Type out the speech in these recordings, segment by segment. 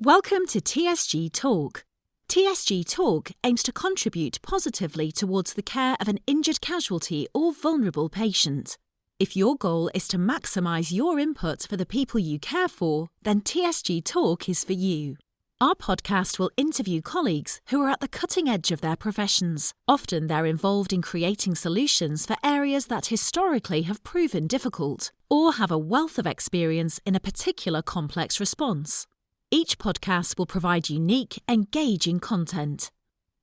Welcome to TSG Talk. TSG Talk aims to contribute positively towards the care of an injured casualty or vulnerable patient. If your goal is to maximise your input for the people you care for, then TSG Talk is for you. Our podcast will interview colleagues who are at the cutting edge of their professions. Often they're involved in creating solutions for areas that historically have proven difficult, or have a wealth of experience in a particular complex response. Each podcast will provide unique, engaging content.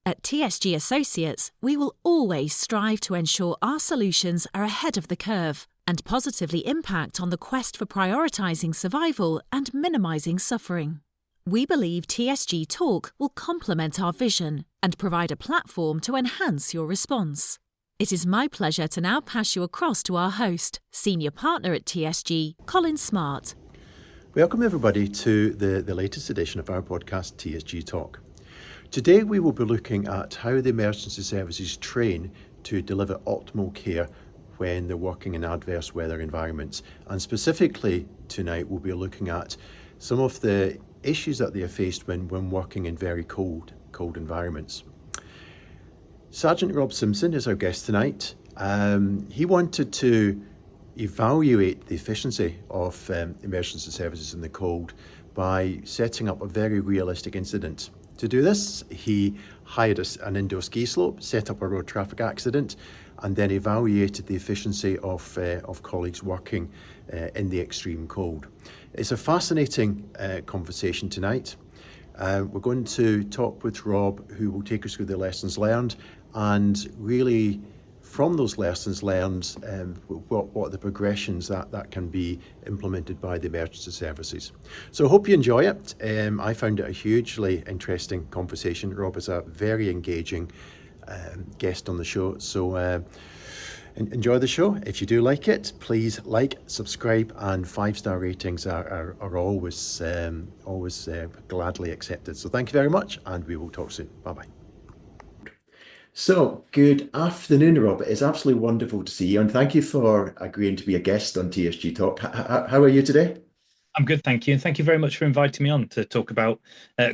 At TSG Associates, we will always strive to ensure our solutions are ahead of the curve and positively impact on the quest for prioritising survival and minimising suffering. We believe TSG Talk will complement our vision and provide a platform to enhance your response. It is my pleasure to now pass you across to our host, Senior Partner at TSG, Colin Smart. Welcome everybody to the latest edition of our podcast, TSG Talk. Today we will be looking at how the emergency services train to deliver optimal care when they're working in adverse weather environments. And specifically tonight we'll be looking at some of the issues that they are faced when working in very cold environments. Sergeant Rob Simpson is our guest tonight. He wanted to evaluate the efficiency of emergency services in the cold by setting up a very realistic incident. To do this, he hired an indoor ski slope, set up a road traffic accident, and then evaluated the efficiency of colleagues working in the extreme cold. It's a fascinating conversation tonight. We're going to talk with Rob, who will take us through the lessons learned, and really from those lessons learned, what are the progressions that can be implemented by the emergency services. So I hope you enjoy it. I found it a hugely interesting conversation. Rob is a very engaging guest on the show. So enjoy the show. If you do like it, please like, subscribe, and 5-star ratings are always gladly accepted. So thank you very much, and we will talk soon. Bye-bye. So, good afternoon, Rob. It's absolutely wonderful to see you, and thank you for agreeing to be a guest on TSG Talk. How are you today? I'm good, thank you, and thank you very much for inviting me on to talk about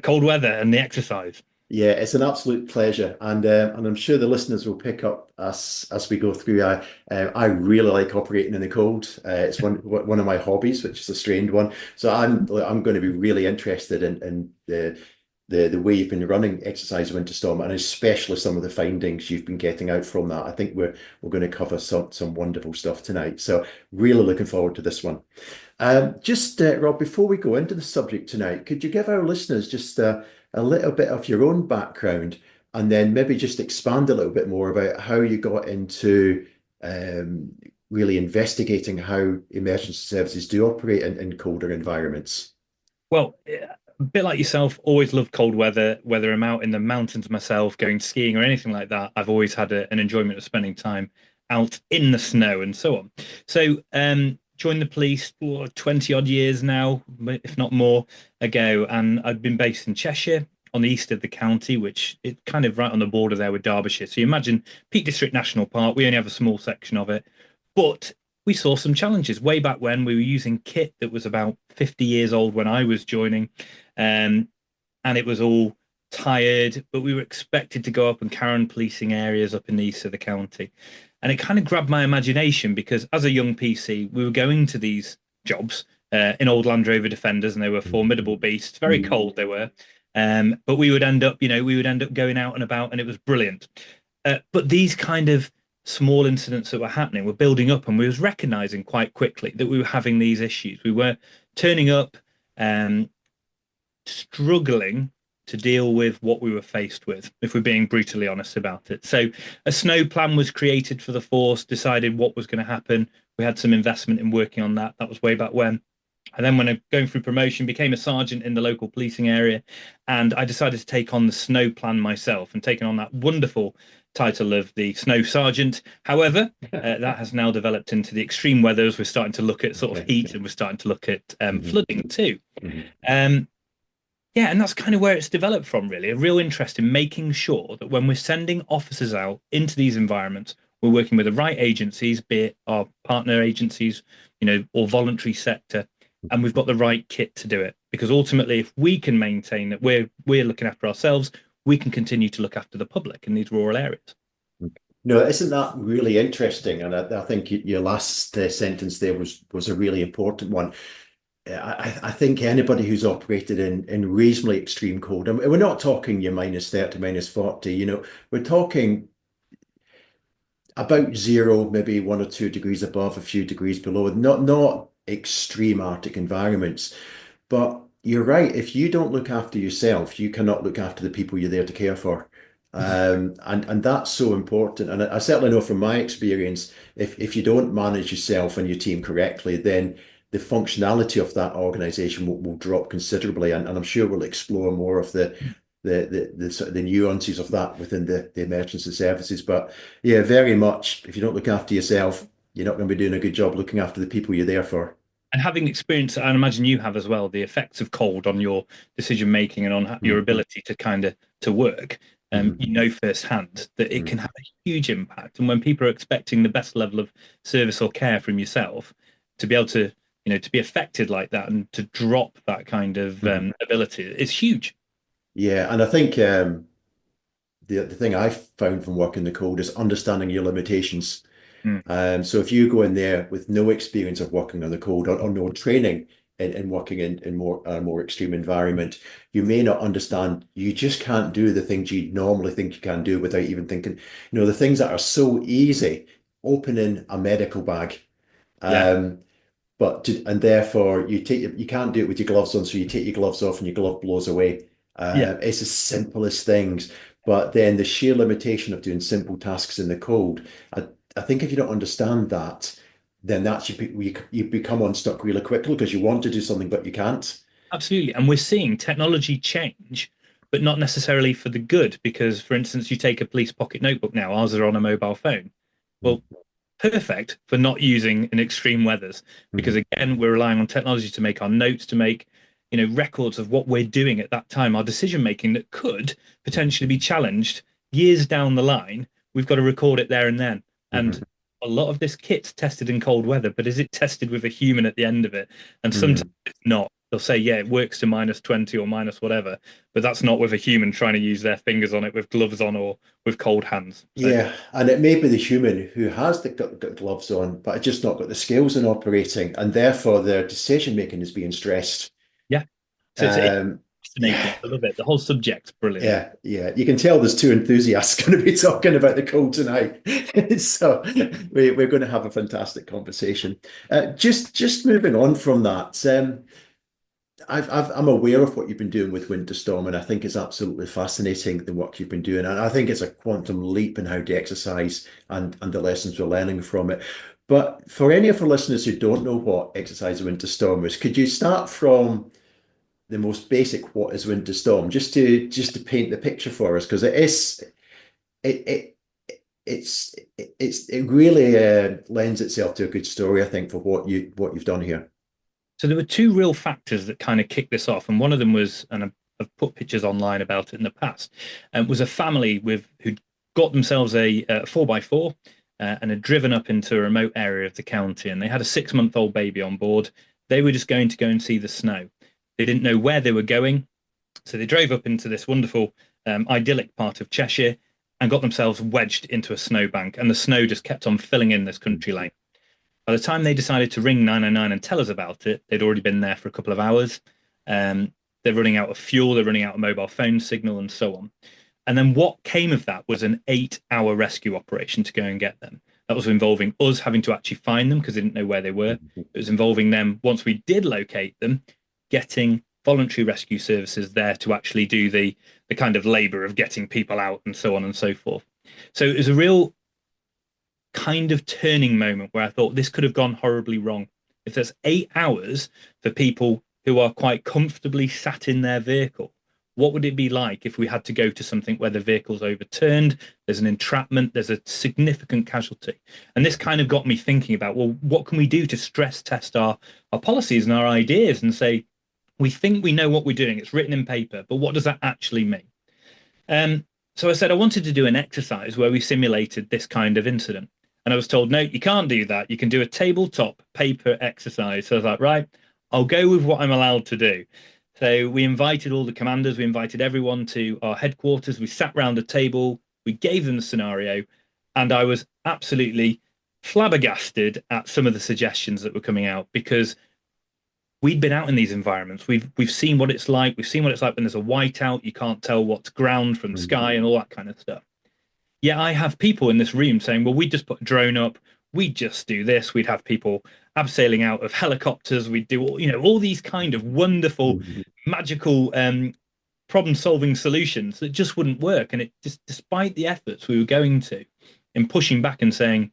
cold weather and the exercise. Yeah, it's an absolute pleasure, and I'm sure the listeners will pick up as we go through. I really like operating in the cold. It's one of my hobbies, which is a strange one. So I'm going to be really interested in the way you've been running Exercise Winter Storm, and especially some of the findings you've been getting out from that. I think we're going to cover some wonderful stuff tonight. So really looking forward to this one. Rob, before we go into the subject tonight, could you give our listeners just a little bit of your own background, and then maybe just expand a little bit more about how you got into really investigating how emergency services do operate in colder environments? Well, a bit like yourself, always loved cold weather, whether I'm out in the mountains myself, going skiing or anything like that. I've always had an enjoyment of spending time out in the snow and so on. So joined the police 20 odd years now, if not more ago. And I've been based in Cheshire on the east of the county, which is kind of right on the border there with Derbyshire. So you imagine Peak District National Park, we only have a small section of it, but we saw some challenges way back when. We were using kit that was about 50 years old when I was joining, and it was all tired, but we were expected to go up and carry on policing areas up in the east of the county. And it kind of grabbed my imagination because as a young PC, we were going to these jobs in old Land Rover Defenders, and they were formidable beasts, very cold they were. But we would end up going out and about, and it was brilliant. But these kind of small incidents that were happening were building up, and we was recognizing quite quickly that we were having these issues. We were turning up struggling to deal with what we were faced with, if we're being brutally honest about it. So a snow plan was created for the force, decided what was going to happen. We had some investment in working on that. That was way back when. And then when I going through promotion, became a sergeant in the local policing area, and I decided to take on the snow plan myself and taken on that wonderful title of the Snow Sergeant. However, that has now developed into the extreme weathers. We're starting to look at sort of heat, and we're starting to look at flooding too. And that's kind of where it's developed from, really. A real interest in making sure that when we're sending officers out into these environments, we're working with the right agencies, be it our partner agencies, or voluntary sector, and we've got the right kit to do it. Because ultimately, if we can maintain that we're looking after ourselves, we can continue to look after the public in these rural areas. No, isn't that really interesting? And I think your last sentence there was a really important one. I think anybody who's operated in reasonably extreme cold, and we're not talking your -30, -40, we're talking about zero, maybe 1 or 2 degrees above, a few degrees below, not extreme Arctic environments. But you're right, if you don't look after yourself, you cannot look after the people you're there to care for. And that's so important. And I certainly know from my experience, if you don't manage yourself and your team correctly, then the functionality of that organization will drop considerably. And I'm sure we'll explore more of the sort of the nuances of that within the emergency services. But yeah, very much, if you don't look after yourself, you're not going to be doing a good job looking after the people you're there for. And having experienced, I imagine you have as well, the effects of cold on your decision making and on your Mm, ability to kind of to work. mhm, You know firsthand that it can mm, have a huge impact. And when people are expecting the best level of service or care from yourself, to be able to, to be affected like that and to drop that kind of mhm. ability is huge. Yeah, and I think the thing I found from working the code is understanding your limitations. Mm, So if you go in there with no experience of working on the code or no training in working in more extreme environment, you may not understand. You just can't do the things you normally think you can do without even thinking. The things that are so easy, opening a medical bag. yeah, Um, and therefore you can't do it with your gloves on, so you take your gloves off and your glove blows away. yeah. It's the simplest things, but then the sheer limitation of doing simple tasks in the code. I think if you don't understand that, then you become unstuck really quickly because you want to do something but you can't. Absolutely. And we're seeing technology change, but not necessarily for the good. Because, for instance, you take a police pocket notebook now, ours are on a mobile phone. Well, perfect for not using in extreme weathers. Because Mhm. again, we're relying on technology to make our notes, to make, records of what we're doing at that time, our decision making that could potentially be challenged years down the line. We've got to record it there and then. And Mhm. a lot of this kit's tested in cold weather, but is it tested with a human at the end of it? And sometimes Mhm. it's not. They'll say, yeah, it works to -20 or minus whatever, but that's not with a human trying to use their fingers on it with gloves on or with cold hands. So, Yeah, and it may be the human who has got gloves on, but just not got the skills in operating, and therefore their decision making is being stressed. yeah. So it's Um, fascinating. yeah, I love it. The whole subject's brilliant. yeah. You can tell there's two enthusiasts going to be talking about the cold tonight, so we're going to have a fantastic conversation. Just moving on from that. I'm aware of what you've been doing with Winter Storm, and I think it's absolutely fascinating the work you've been doing. And I think it's a quantum leap in how to exercise and the lessons we're learning from it. But for any of our listeners who don't know what exercise Winter Storm is, could you start from the most basic, what is Winter Storm, just to paint the picture for us? Because it it it really lends itself to a good story, I think, for what you've done here. So there were two real factors that kind of kicked this off, and one of them was, and I've put pictures online about it in the past, was a family who'd got themselves a 4x4 and had driven up into a remote area of the county, and they had a 6-month-old baby on board. They were just going to go and see the snow. They didn't know where they were going, so they drove up into this wonderful, idyllic part of Cheshire and got themselves wedged into a snowbank, and the snow just kept on filling in this country lane. By the time they decided to ring 999 and tell us about it, they'd already been there for a couple of hours. Um, they're running out of fuel, they're running out of mobile phone signal, and so on. And then what came of that was an 8-hour rescue operation to go and get them. That was involving us having to actually find them because they didn't know where they were. It was involving them, once we did locate them, getting voluntary rescue services there to actually do the kind of labor of getting people out and so on and so forth. So it was a real kind of turning moment where I thought this could have gone horribly wrong. If there's 8 hours for people who are quite comfortably sat in their vehicle, what would it be like if we had to go to something where the vehicle's overturned, there's an entrapment, there's a significant casualty? And this kind of got me thinking about, well, what can we do to stress test our policies and our ideas and say, we think we know what we're doing, it's written in paper, but what does that actually mean? Um, so I said I wanted to do an exercise where we simulated this kind of incident. And I was told, no, you can't do that. You can do a tabletop paper exercise. So I was like, right, I'll go with what I'm allowed to do. So we invited all the commanders, we invited everyone to our headquarters, we sat round a table, we gave them the scenario, and I was absolutely flabbergasted at some of the suggestions that were coming out because we'd been out in these environments. We've seen what it's like. We've seen what it's like when there's a whiteout. You can't tell what's ground from sky and all that kind of stuff. Yeah, I have people in this room saying, well, we just put a drone up. We'd just do this. We'd have people abseiling out of helicopters. We'd do all these kind of wonderful, magical problem-solving solutions that just wouldn't work. And it just, despite the efforts we were going to in pushing back and saying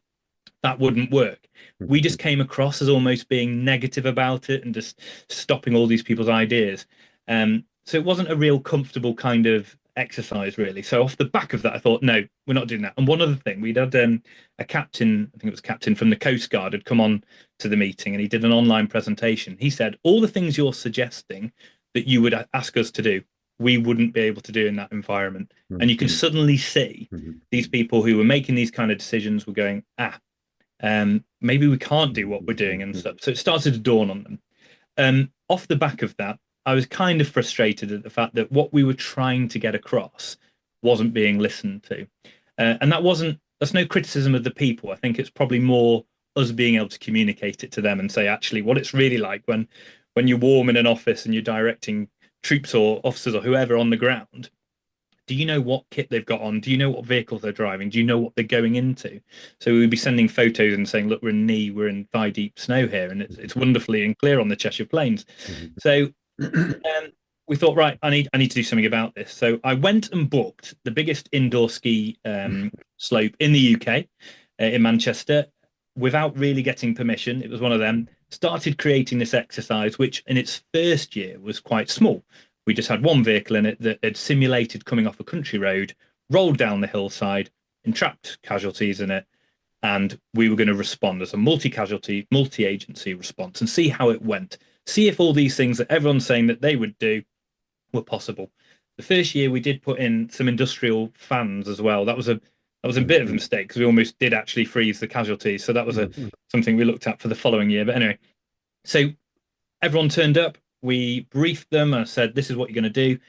that wouldn't work, we just came across as almost being negative about it and just stopping all these people's ideas. So it wasn't a real comfortable kind of exercise, really. So off the back of that, I thought, no, we're not doing that. And one other thing, we'd had a captain, I think it was captain from the Coast Guard, had come on to the meeting and he did an online presentation. He said, all the things you're suggesting that you would ask us to do, we wouldn't be able to do in that environment. And you can suddenly see these people who were making these kind of decisions were going, maybe we can't do what we're doing and stuff. So it started to dawn on them. Off the back of that, I was kind of frustrated at the fact that what we were trying to get across wasn't being listened to. And that's no criticism of the people. I think it's probably more us being able to communicate it to them and say, actually, what it's really like when you're warm in an office and you're directing troops or officers or whoever on the ground. Do you know what kit they've got on? Do you know what vehicles they're driving? Do you know what they're going into? So we'd be sending photos and saying, look, we're in thigh deep snow here, and it's wonderfully and clear on the Cheshire Plains. So we thought, right, I need to do something about this. So I went and booked the biggest indoor ski slope in the UK, in Manchester, without really getting permission. It was one of them. Started creating this exercise, which in its first year was quite small. We just had one vehicle in it that had simulated coming off a country road, rolled down the hillside, entrapped casualties in it, and we were going to respond as a multi-casualty, multi-agency response and see how it went. See if all these things that everyone's saying that they would do were possible. The first year we did put in some industrial fans as well. That was a bit of a mistake because we almost did actually freeze the casualties. So that was something we looked at for the following year. But anyway, so everyone turned up. We briefed them and I said, this is what you're going to do.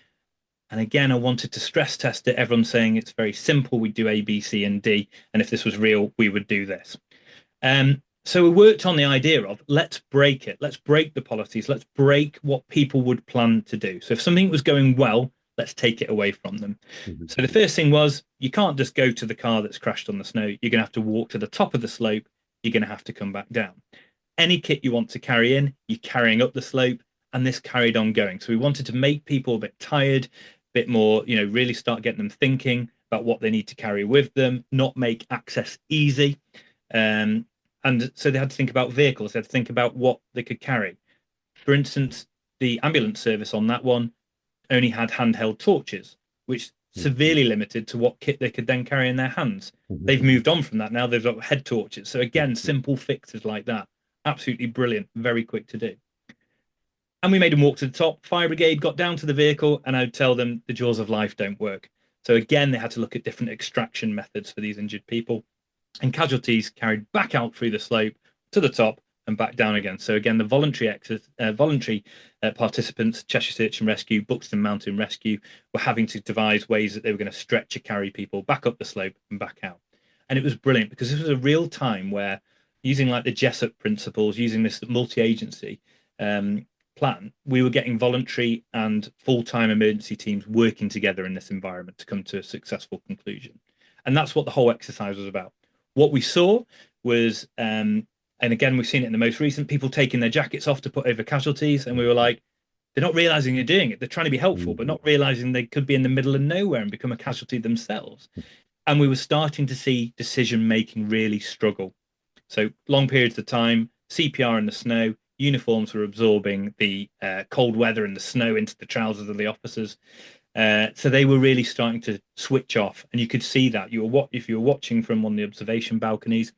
And again, I wanted to stress test it. Everyone's saying it's very simple. We do A, B, C, and D. And if this was real, we would do this. So we worked on the idea of let's break it. Let's break the policies. Let's break what people would plan to do. So if something was going well, let's take it away from them. So the first thing was you can't just go to the car that's crashed on the snow. You're going to have to walk to the top of the slope. You're going to have to come back down. Any kit you want to carry in, you're carrying up the slope. And this carried on going. So we wanted to make people a bit tired, a bit more, really start getting them thinking about what they need to carry with them, not make access easy. And so they had to think about vehicles. They had to think about what they could carry. For instance, the ambulance service on that one only had handheld torches, which severely limited to what kit they could then carry in their hands. They've moved on from that now. They've got head torches. So again, simple fixes like that. Absolutely brilliant. Very quick to do. And we made them walk to the top. Fire brigade got down to the vehicle, and I'd tell them the jaws of life don't work. So again, they had to look at different extraction methods for these injured people. And casualties carried back out through the slope to the top and back down again. So again, the voluntary participants, Cheshire Search and Rescue, Buxton Mountain Rescue, were having to devise ways that they were going to stretch or carry people back up the slope and back out. And it was brilliant because this was a real time where using like the Jessup principles, using this multi-agency plan, we were getting voluntary and full-time emergency teams working together in this environment to come to a successful conclusion. And that's what the whole exercise was about. What we saw was, and again, we've seen it in the most recent, people taking their jackets off to put over casualties. And we were like, they're not realizing they're doing it. They're trying to be helpful, but not realizing they could be in the middle of nowhere and become a casualty themselves. And we were starting to see decision-making really struggle. So long periods of time, CPR in the snow, uniforms were absorbing the cold weather and the snow into the trousers of the officers. So they were really starting to switch off. And you could see that. If you were watching from one of the observation balconies,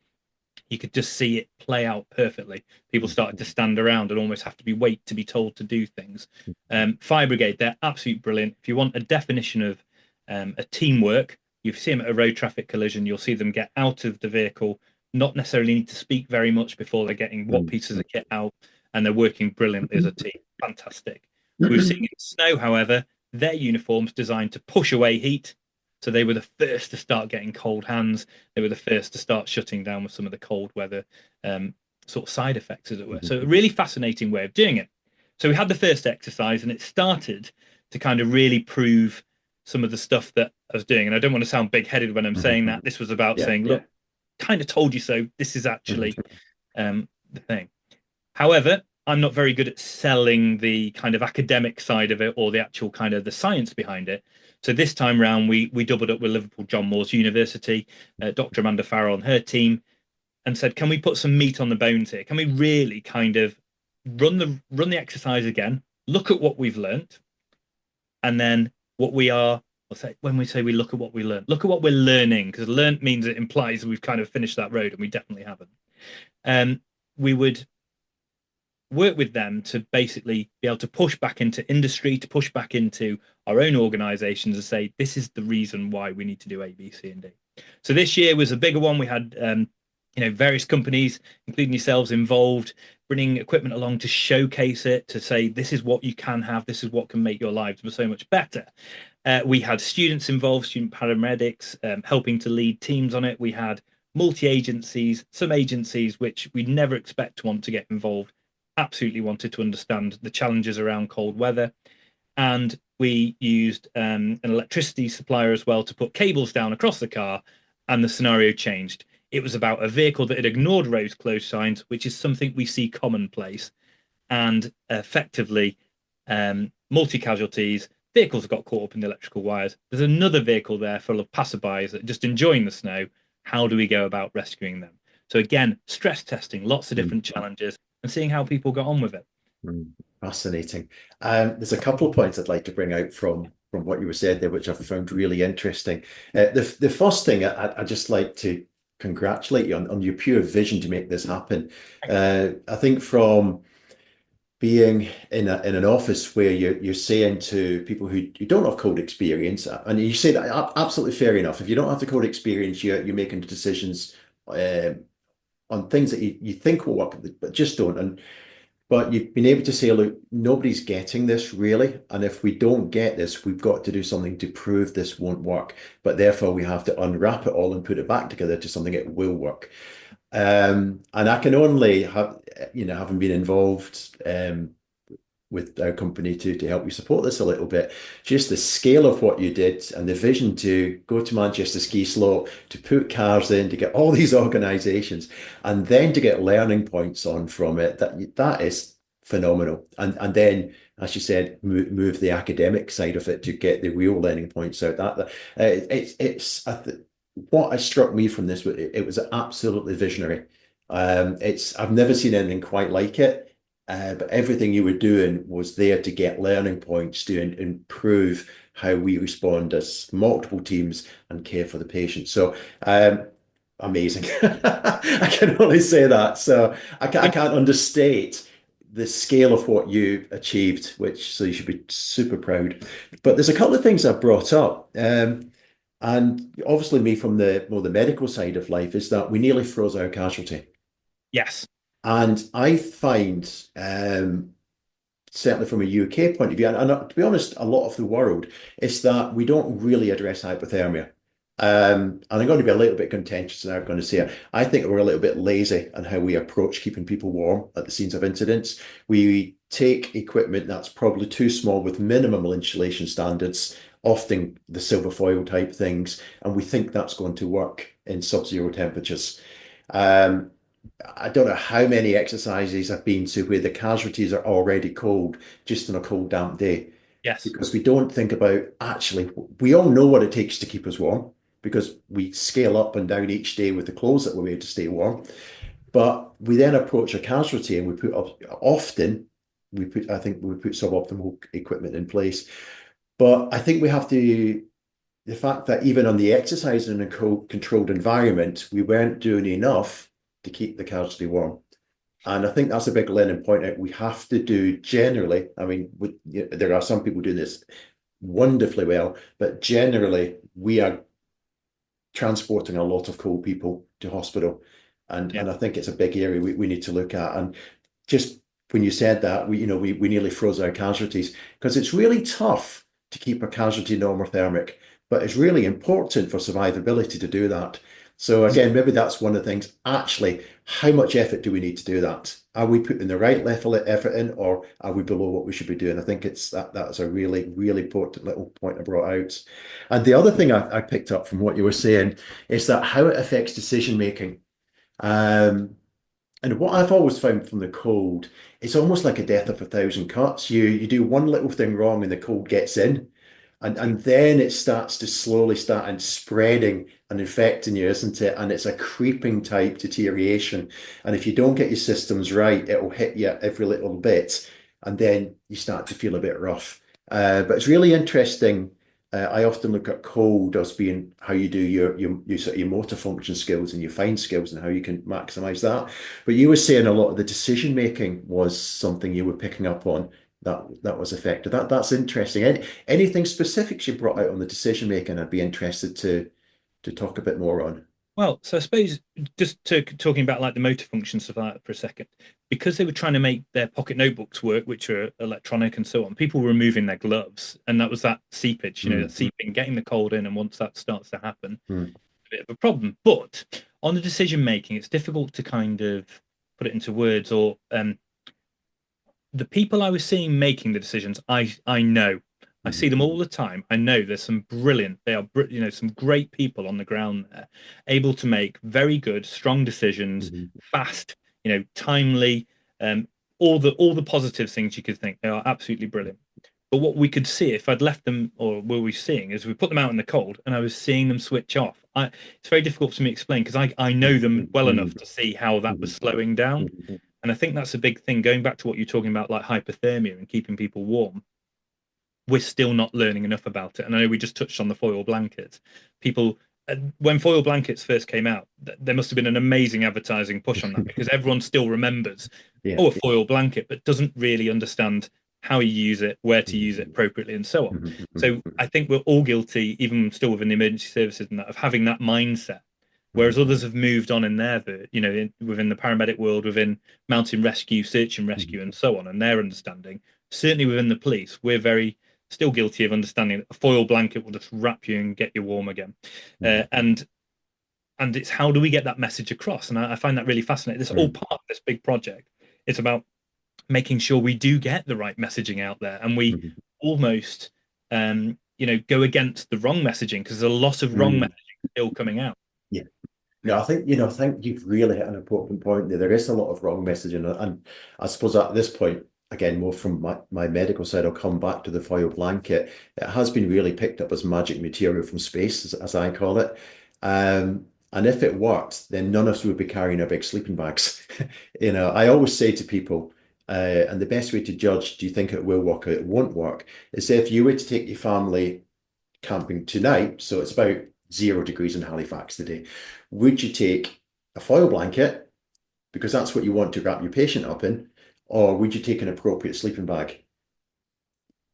you could just see it play out perfectly. People started to stand around and almost have to wait to be told to do things. Fire brigade, they're absolutely brilliant. If you want a definition of a teamwork, you see them at a road traffic collision, you'll see them get out of the vehicle, not necessarily need to speak very much before they're getting what pieces of kit out, and they're working brilliantly as a team. Fantastic. We were seeing in the snow, however, their uniforms designed to push away heat. So they were the first to start getting cold hands. They were the first to start shutting down with some of the cold weather sort of side effects, as it were. So a really fascinating way of doing it. So we had the first exercise, and it started to kind of really prove some of the stuff that I was doing. And I don't want to sound big-headed when I'm saying that. This was about saying, look, kind of told you so. This is actually the thing. However, I'm not very good at selling the kind of academic side of it or the actual kind of the science behind it. So this time round, we doubled up with Liverpool John Moores University, Dr. Amanda Farrell and her team, and said, can we put some meat on the bones here? Can we really kind of run the exercise again, look at what we've learnt, and then what we are, when we say we look at what we learn, look at what we're learning, because learnt means it implies we've kind of finished that road, and we definitely haven't. We would work with them to basically be able to push back into industry, to push back into our own organizations and say, this is the reason why we need to do A, B, C, and D. So this year was a bigger one. We had various companies, including yourselves, involved, bringing equipment along to showcase it, to say, this is what you can have, this is what can make your lives so much better. We had students involved, student paramedics, helping to lead teams on it. We had multi-agencies, some agencies which we never expect to want to get involved, absolutely wanted to understand the challenges around cold weather. And we used an electricity supplier as well to put cables down across the car, and the scenario changed. It was about a vehicle that had ignored road closed signs, which is something we see commonplace, and effectively multi-casualties. Vehicles got caught up in the electrical wires. There's another vehicle there full of passerbys that are just enjoying the snow. How do we go about rescuing them? So again, stress testing, lots of different challenges, and seeing how people got on with it. Fascinating. There's a couple of points I'd like to bring out from what you were said there, which I found really interesting. The first thing I'd just like to congratulate you on your pure vision to make this happen. I think from being in an office where you're saying to people who don't have code experience, and you say that absolutely fair enough. If you don't have the code experience, you're making decisions on things that you think will work, but just don't. But you've been able to say, look, nobody's getting this really. And if we don't get this, we've got to do something to prove this won't work. But therefore, we have to unwrap it all and put it back together to something that will work. And I can only have, having been involved with our company to help you support this a little bit, just the scale of what you did and the vision to go to Manchester Ski Slope, to put cars in, to get all these organisations, and then to get learning points on from it, that is phenomenal. And then, as you said, move the academic side of it to get the real learning points out. What struck me from this, it was absolutely visionary. I've never seen anything quite like it. But everything you were doing was there to get learning points to improve how we respond as multiple teams and care for the patient. So amazing. I can only say that. So I can't understate the scale of what you achieved, so you should be super proud. But there's a couple of things I brought up. And obviously me from the medical side of life is that we nearly froze our casualty. Yes. And I find, certainly from a UK point of view, and to be honest, a lot of the world, is that we don't really address hypothermia. And I'm going to be a little bit contentious, and I'm going to say I think we're a little bit lazy on how we approach keeping people warm at the scenes of incidents. We take equipment that's probably too small with minimal insulation standards, often the silver foil type things, and we think that's going to work in sub-zero temperatures. I don't know how many exercises I've been to where the casualties are already cold just on a cold, damp day. Yes. Because we don't think about, actually, we all know what it takes to keep us warm because we scale up and down each day with the clothes that we wear to stay warm. But we then approach a casualty and we put suboptimal equipment in place. But I think we have to, the fact that even on the exercise in a controlled environment, we weren't doing enough to keep the casualty warm. And I think that's a big learning point that we have to do generally. I mean, there are some people doing this wonderfully well, but generally we are transporting a lot of cold people to hospital. And I think it's a big area we need to look at. And just when you said that, we nearly froze our casualties because it's really tough to keep a casualty normothermic, but it's really important for survivability to do that. So again, maybe that's one of the things. Actually, how much effort do we need to do that? Are we putting the right level of effort in, or are we below what we should be doing? I think that's a really, really important little point I brought out. And the other thing I picked up from what you were saying is that how it affects decision making. Um, and what I've always found from the cold, it's almost like a death of a thousand cuts. You do one little thing wrong and the cold gets in. And then it starts to slowly start and spreading and infecting you, isn't it? And it's a creeping type deterioration. And if you don't get your systems right, it will hit you every little bit. And then you start to feel a bit rough. But it's really interesting. I often look at cold as being how you do your sort of your motor function skills and your fine skills and how you can maximize that. But you were saying a lot of the decision making was something you were picking up on that was affected. That's interesting. Anything specifics you brought out on the decision making, I'd be interested to talk a bit more on. Well, so I suppose talking about like the motor function stuff like that for a second, because they were trying to make their pocket notebooks work, which are electronic and so on, people were removing their gloves, and that was that seepage, that seeping, getting the cold in, and once that starts to happen, a bit of a problem. But on the decision making, it's difficult to kind of put it into words, or the people I was seeing making the decisions, I know. I see them all the time. I know there's some brilliant, they are, some great people on the ground there, able to make very good, strong decisions, fast, timely, all the positive things you could think. They are absolutely brilliant. But what we could see if I'd left them, or were we seeing, is we put them out in the cold, and I was seeing them switch off. It's very difficult for me to explain because I know them well enough to see how that was slowing down. And I think that's a big thing. Going back to what you're talking about, like hypothermia and keeping people warm, we're still not learning enough about it. And I know we just touched on the foil blankets. People, when foil blankets first came out, there must have been an amazing advertising push on that because everyone still remembers, a foil blanket, but doesn't really understand how you use it, where to use it appropriately, and so on. So I think we're all guilty, even still within the emergency services and that, of having that mindset. Whereas others have moved on in their, within the paramedic world, within mountain rescue, search and rescue, and so on, and their understanding. Certainly within the police, we're very still guilty of understanding that a foil blanket will just wrap you and get you warm again. And it's how do we get that message across? And I find that really fascinating. This is all part of this big project. It's about making sure we do get the right messaging out there, and we almost, go against the wrong messaging because there's a lot of wrong messaging still coming out. Yeah. No, I think you've really hit an important point there. There is a lot of wrong messaging, and I suppose at this point, again, more from my medical side, I'll come back to the foil blanket. It has been really picked up as magic material from space, as I call it. And if it worked, then none of us would be carrying our big sleeping bags. I always say to people, and the best way to judge, do you think it will work or it won't work, is if you were to take your family camping tonight, so it's about 0 degrees in Halifax today, would you take a foil blanket because that's what you want to wrap your patient up in, or would you take an appropriate sleeping bag?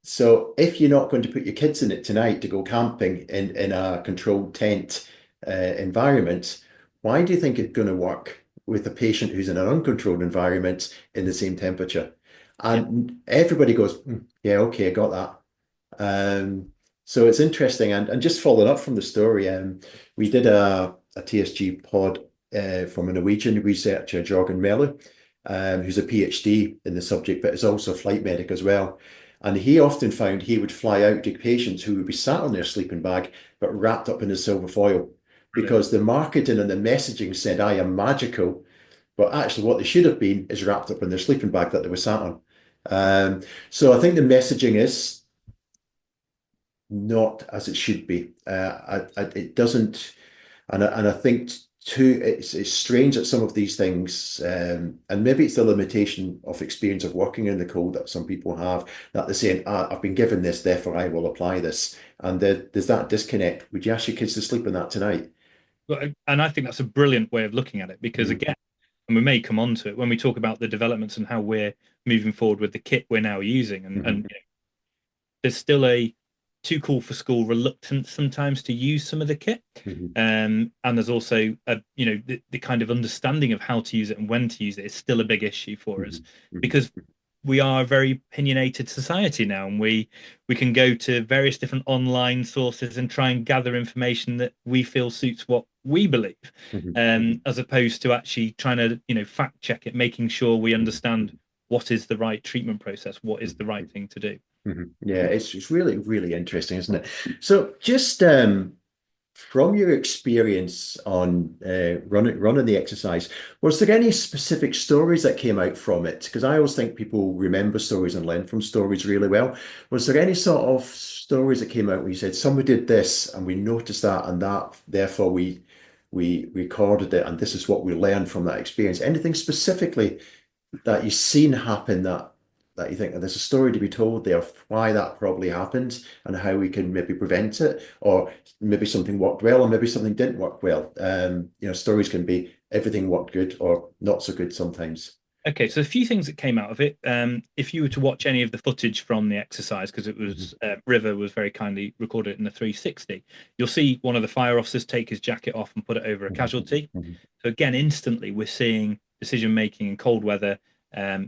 So if you're not going to put your kids in it tonight to go camping in a controlled tent environment, why do you think it's going to work with a patient who's in an uncontrolled environment in the same temperature? And everybody goes, yeah, okay, I got that. So it's interesting. And just following up from the story, we did a TSG pod from a Norwegian researcher, Jorgen Melle, who's a PhD in the subject, but is also a flight medic as well. And he often found he would fly out to patients who would be sat on their sleeping bag, but wrapped up in a silver foil, because the marketing and the messaging said, I am magical. But actually what they should have been is wrapped up in their sleeping bag that they were sat on. So I think the messaging is not as it should be. It doesn't, and I think too, it's strange that some of these things, and maybe it's the limitation of experience of working in the cold that some people have, that they're saying, I've been given this, therefore I will apply this. And there's that disconnect. Would you ask your kids to sleep in that tonight? And I think that's a brilliant way of looking at it, because again, and we may come on to it when we talk about the developments and how we're moving forward with the kit we're now using, and there's still a too cool for school reluctance sometimes to use some of the kit. And there's also the kind of understanding of how to use it and when to use it is still a big issue for us, because we are a very opinionated society now, and we can go to various different online sources and try and gather information that we feel suits what we believe, as opposed to actually trying to fact check it, making sure we understand what is the right treatment process, what is the right thing to do. Yeah, it's really, really interesting, isn't it? So just from your experience on running the exercise, was there any specific stories that came out from it? Because I always think people remember stories and learn from stories really well. Was there any sort of stories that came out where you said somebody did this and we noticed that, and that therefore we recorded it, and this is what we learned from that experience? Anything specifically that you've seen happen that you think there's a story to be told there of why that probably happened and how we can maybe prevent it, or maybe something worked well and maybe something didn't work well. Stories can be everything worked good or not so good sometimes. Okay, so a few things that came out of it. If you were to watch any of the footage from the exercise, because it was River was very kindly recorded in the 360, you'll see one of the fire officers take his jacket off and put it over a casualty. So again, instantly we're seeing decision making in cold weather.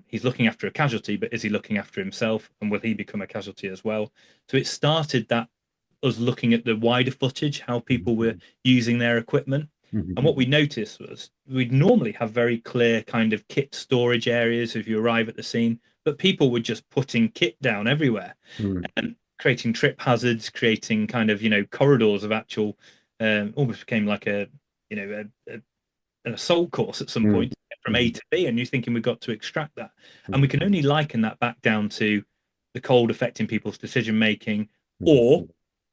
He's looking after a casualty, but is he looking after himself, and will he become a casualty as well? So it started that us looking at the wider footage, how people were using their equipment. And what we noticed was we'd normally have very clear kind of kit storage areas if you arrive at the scene, but people were just putting kit down everywhere and creating trip hazards, creating kind of corridors of actual, almost became like an assault course at some point from A to B, and you're thinking we've got to extract that. And we can only liken that back down to the cold affecting people's decision making, or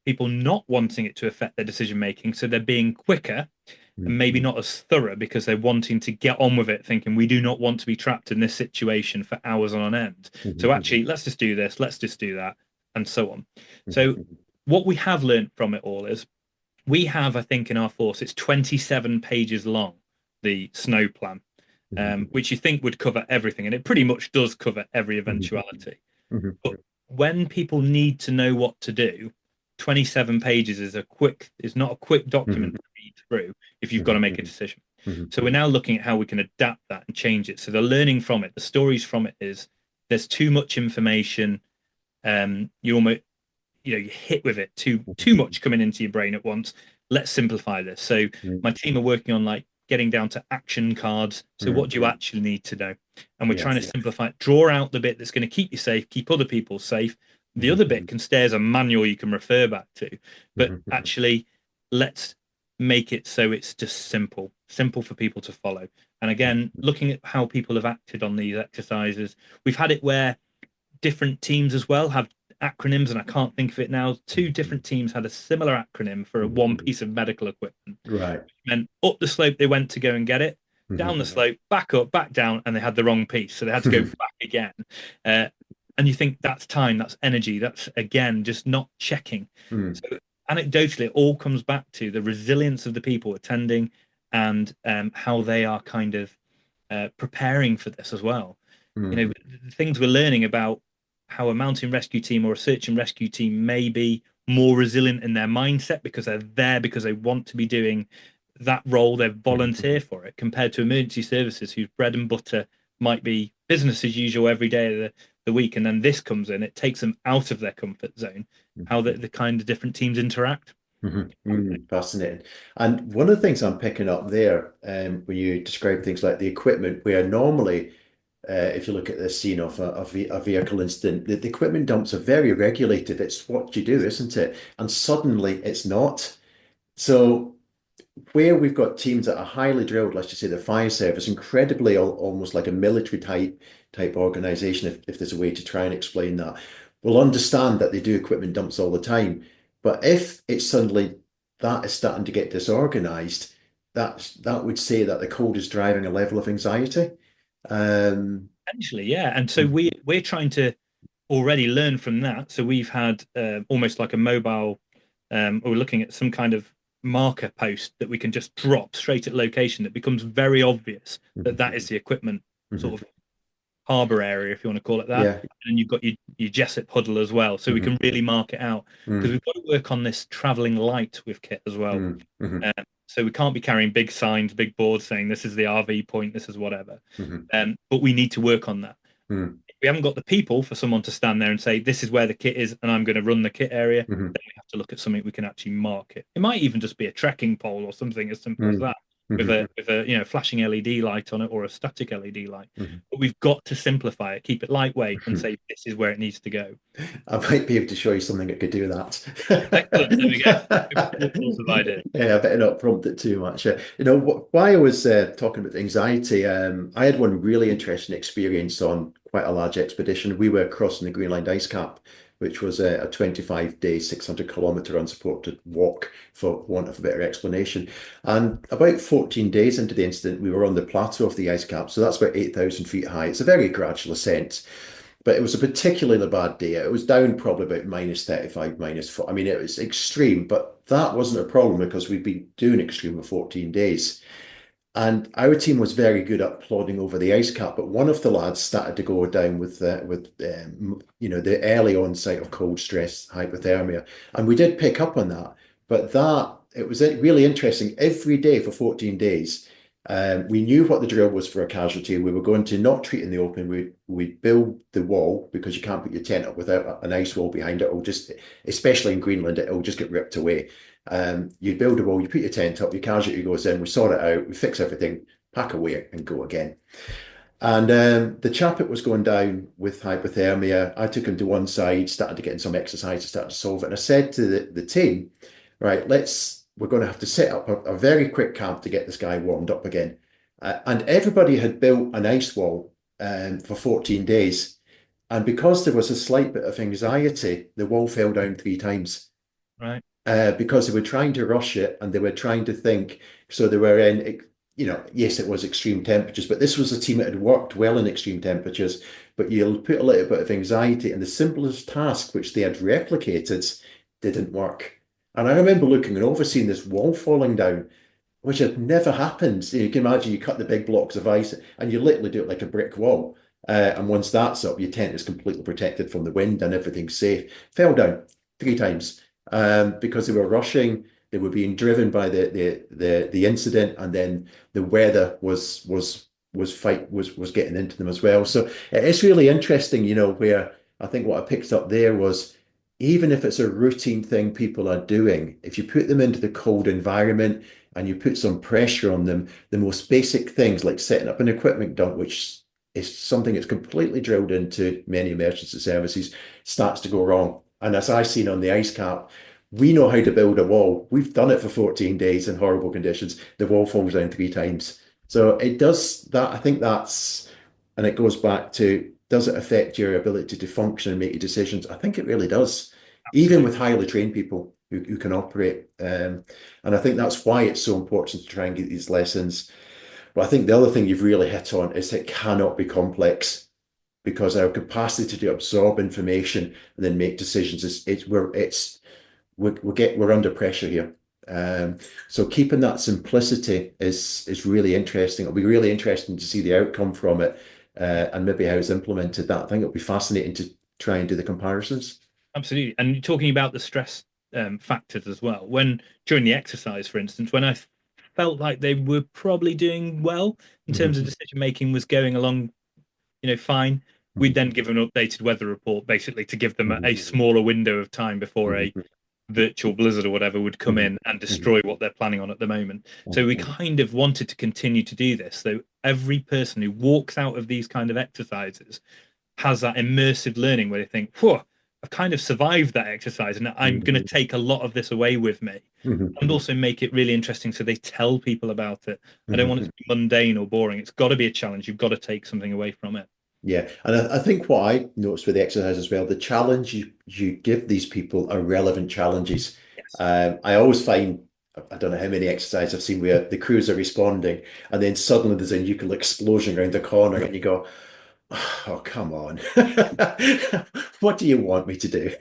people not wanting it to affect their decision making, so they're being quicker and maybe not as thorough because they're wanting to get on with it, thinking we do not want to be trapped in this situation for hours on end. So actually, let's just do this, let's just do that, and so on. So what we have learned from it all is we have, I think, in our force, it's 27 pages long, the snow plan, which you think would cover everything, and it pretty much does cover every eventuality. But when people need to know what to do, 27 pages is not a quick document to read through if you've got to make a decision. So we're now looking at how we can adapt that and change it. So the learning from it, the stories from it is there's too much information. You almost you hit with it too much coming into your brain at once. Let's simplify this. So my team are working on like getting down to action cards. So what do you actually need to know? And we're trying to simplify it, draw out the bit that's going to keep you safe, keep other people safe. The other bit can stay as a manual you can refer back to, but actually let's make it so it's just simple for people to follow. And again, looking at how people have acted on these exercises, we've had it where different teams as well have acronyms, and I can't think of it now. Two different teams had a similar acronym for one piece of medical equipment. Right. And up the slope they went to go and get it, down the slope, back up, back down, and they had the wrong piece, so they had to go back again. And you think that's time, that's energy, that's again just not checking. So anecdotally, it all comes back to the resilience of the people attending and how they are kind of preparing for this as well. The things we're learning about how a mountain rescue team or a search and rescue team may be more resilient in their mindset because they're there because they want to be doing that role, they volunteer for it, compared to emergency services whose bread and butter might be business as usual every day of the week, and then this comes in, it takes them out of their comfort zone. How the kind of different teams interact. Fascinating. And one of the things I'm picking up there, when you describe things like the equipment, where normally, if you look at the scene of a vehicle incident, the equipment dumps are very regulated. It's what you do, isn't it? And suddenly it's not. So where we've got teams that are highly drilled, let's just say the fire service, incredibly almost like a military type organization, if there's a way to try and explain that, will understand that they do equipment dumps all the time. But if it's suddenly that is starting to get disorganized, that would say that the code is driving a level of anxiety. Essentially, yeah. And so we're trying to already learn from that. So we've had almost like a mobile, or we're looking at some kind of marker post that we can just drop straight at location that becomes very obvious that is the equipment sort of harbour area, if you want to call it that. Yeah. And you've got your Jessup puddle as well. So we Mm-hmm. can really mark it out because Mm, we've got to work on this travelling light with kit as well. mm, mm-hmm. So we can't be carrying big signs, big boards saying this is the RV point, this is whatever. Mm-hmm. But we need to work on that. Mm, If we haven't got the people for someone to stand there and say, this is where the kit is, and I'm going to run the kit area, mm-hmm. then we have to look at something we can actually mark it. It might even just be a trekking pole or something as simple as Mm, that, with mm-hmm. a flashing LED light on it or a static LED light. Mm-hmm. But we've got to simplify it, keep it lightweight, and Mm-hmm. say this is where it needs to go. I might be able to show you something that could do that. Excellent. There we go. All sorts of ideas. Yeah, I better not prompt it too much. Why I was talking about anxiety, I had one really interesting experience on quite a large expedition. We were crossing the Greenland ice cap, which was a 25-day, 600-kilometer unsupported walk, for want of a better explanation. And about 14 days into the incident, we were on the plateau of the ice cap. So that's about 8,000 feet high. It's a very gradual ascent. But it was a particularly bad day. It was down probably about minus 35, minus 4. I mean, it was extreme, but that wasn't a problem because we'd been doing extreme for 14 days. And our team was very good at plodding over the ice cap, but one of the lads started to go down with the early onset of cold stress hypothermia, and we did pick up on that. But that it was really interesting. Every day for 14 days, we knew what the drill was for a casualty. We were going to not treat in the open. We build the wall because you can't put your tent up without an ice wall behind it. It'll just, especially in Greenland, it'll just get ripped away. You build a wall, you put your tent up, your casualty goes in, we sort it out, we fix everything, pack away and go again. And the chap that was going down with hypothermia, I took him to one side, started to get in some exercise, started to solve it. And I said to the team, right, we're going to have to set up a very quick camp to get this guy warmed up again. And everybody had built an ice wall for 14 days. And because there was a slight bit of anxiety, the wall fell down 3 times. Right. Because they were trying to rush it and they were trying to think. So they were in, yes, it was extreme temperatures, but this was a team that had worked well in extreme temperatures. But you'll put a little bit of anxiety, and the simplest task, which they had replicated, didn't work. And I remember looking and overseeing this wall falling down, which had never happened. You can imagine you cut the big blocks of ice and you literally do it like a brick wall. And once that's up, your tent is completely protected from the wind and everything's safe. Fell down 3 times. Because they were rushing, they were being driven by the incident, and then the weather was getting into them as well. So it's really interesting, where I think what I picked up there was, even if it's a routine thing people are doing, if you put them into the cold environment and you put some pressure on them, the most basic things like setting up an equipment dump, which is something that's completely drilled into many emergency services, starts to go wrong. And as I've seen on the ice cap, we know how to build a wall. We've done it for 14 days in horrible conditions. The wall falls down 3 times. So it does that. I think and it goes back to, does it affect your ability to function and make your decisions? I think it really does, even with highly trained people who can operate. And I think that's why it's so important to try and get these lessons. But I think the other thing you've really hit on is it cannot be complex, because our capacity to absorb information and then make decisions we're under pressure here. So keeping that simplicity is really interesting. It'll be really interesting to see the outcome from it, and maybe how it's implemented. That I think it'll be fascinating to try and do the comparisons. Absolutely. And you're talking about the stress factors as well. When during the exercise, for instance, when I felt like they were probably doing well in terms of decision making, was going along, fine. We'd then give an updated weather report, basically to give them a smaller window of time before a virtual blizzard or whatever would come in and destroy what they're planning on at the moment. So we kind of wanted to continue to do this. So every person who walks out of these kind of exercises has that immersive learning where they think, whoa, I've kind of survived that exercise and I'm going to take a lot of this away with me. And also make it really interesting so they tell people about it. I don't want it to be mundane or boring. It's got to be a challenge. You've got to take something away from it. Yeah, and I think what I noticed with the exercise as well, the challenge you give these people are relevant challenges. Yes. I always find, I don't know how many exercises I've seen where the crews are responding, and then suddenly there's a nuclear explosion around the corner, and you go, "Oh, come on! What do you want me to do?"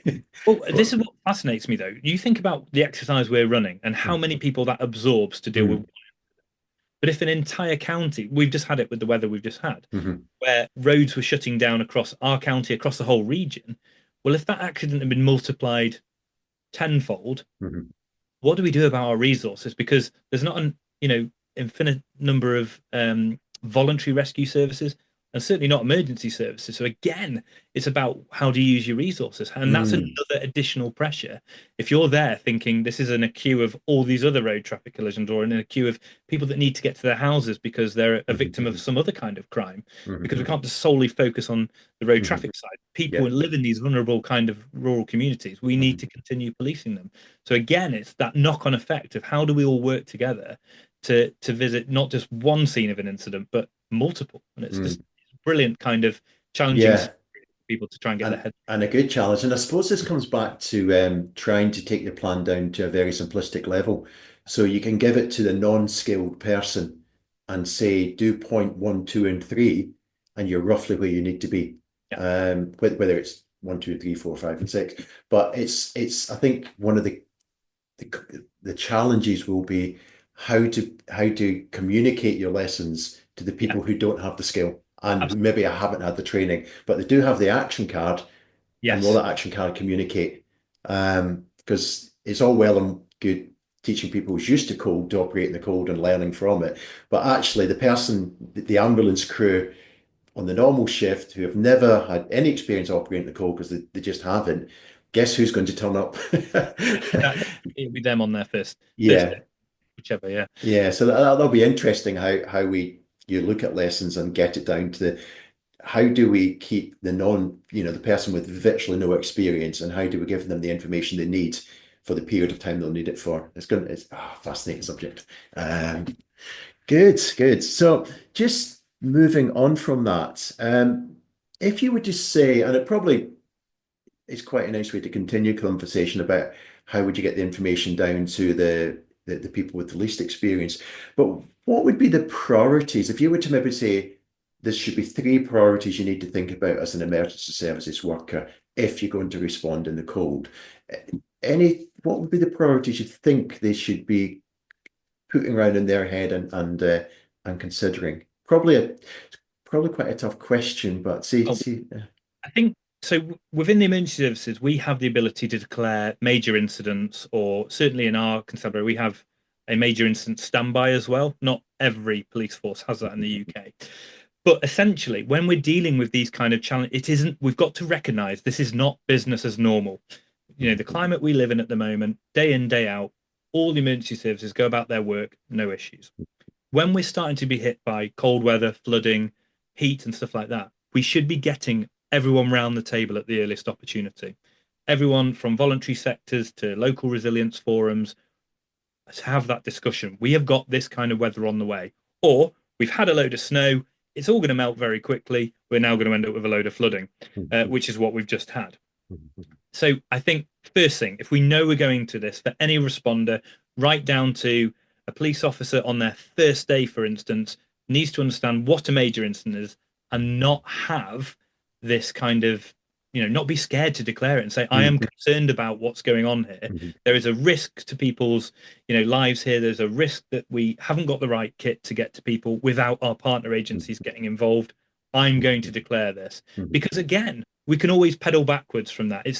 Well, this is what fascinates me, though. You think about the exercise we're running and how many people that absorbs to deal with. But if an entire county, we've just had it with the weather we've just had, Hmm. where roads were shutting down across our county, across the whole region. Well, if that accident had been multiplied tenfold, Hmm. what do we do about our resources? Because there's not an infinite number of voluntary rescue services, and certainly not emergency services. So again, it's about how do you use your resources, and that's Mm. another additional pressure. If you're there thinking this is in a queue of all these other road traffic collisions, or in a queue of people that need to get to their houses because they're a victim of Hmm. some other kind of crime, because we Hmm. can't just solely focus on the road Hmm. traffic side. People Yeah. who live in these vulnerable kind of rural communities, we need to Hmm. continue policing them. So again, it's that knock-on effect of how do we all work together to visit not just one scene of an incident, but multiple. And it's just Mm. brilliant kind of challenging Yeah. people to try and get their And head. and a good challenge. And I suppose this comes back to trying to take your plan down to a very simplistic level. So you can give it to the non-skilled person and say, do point one, two, and three, and you're roughly where you need to be. Yeah, Whether it's one, two, three, four, five, and six. But it's I think one of the challenges will be how to communicate your lessons to the yeah, people who don't have the skill and who absolutely. maybe haven't had the training, but they do have the action card, and will Yes, that action card communicate? Because it's all well and good teaching people who's used to cold to operate in the cold and learning from it, but actually the ambulance crew on the normal shift who have never had any experience operating the cold because they just haven't, guess who's going to turn up? exactly. It'll be them on their first Yeah, day, whichever. Yeah, yeah. So that'll be interesting how we you look at lessons and get it down to the how do we keep the person with virtually no experience, and how do we give them the information they need for the period of time they'll need it for? It's a fascinating subject. Good, good. So just moving on from that, if you would just say, and it probably is quite a nice way to continue conversation about how would you get the information down to the people with the least experience, but what would be the priorities if you were to maybe say there should be three priorities you need to think about as an emergency services worker if you're going to respond in the cold? What would be the priorities you think they should be putting around in their head and considering? Probably quite a tough question, but see, oh, see, I think so. Within the emergency services, we have the ability to declare major incidents, or certainly in our constabulary, we have a major incident standby as well. Not every police force has that in the UK. But essentially, when we're dealing with these kind of challenges, it isn't, we've got to recognize this is not business as normal. The climate we live in at the moment, day in, day out, all the emergency services go about their work, no issues. When we're starting to be hit by cold weather, flooding, heat, and stuff like that, we should be getting everyone round the table at the earliest opportunity. Everyone from voluntary sectors to local resilience forums to have that discussion. We have got this kind of weather on the way, or we've had a load of snow. It's all going to melt very quickly. We're now going to end up with a load of flooding, which is what we've just had. So I think first thing, if we know we're going to this, for any responder, right down to a police officer on their first day, for instance, needs to understand what a major incident is and not have this kind of, not be scared to declare it and say, I am concerned about what's going on here. There is a risk to people's, lives here. There's a risk that we haven't got the right kit to get to people without our partner agencies getting involved. I'm going to declare this because again, we can always pedal backwards from that. It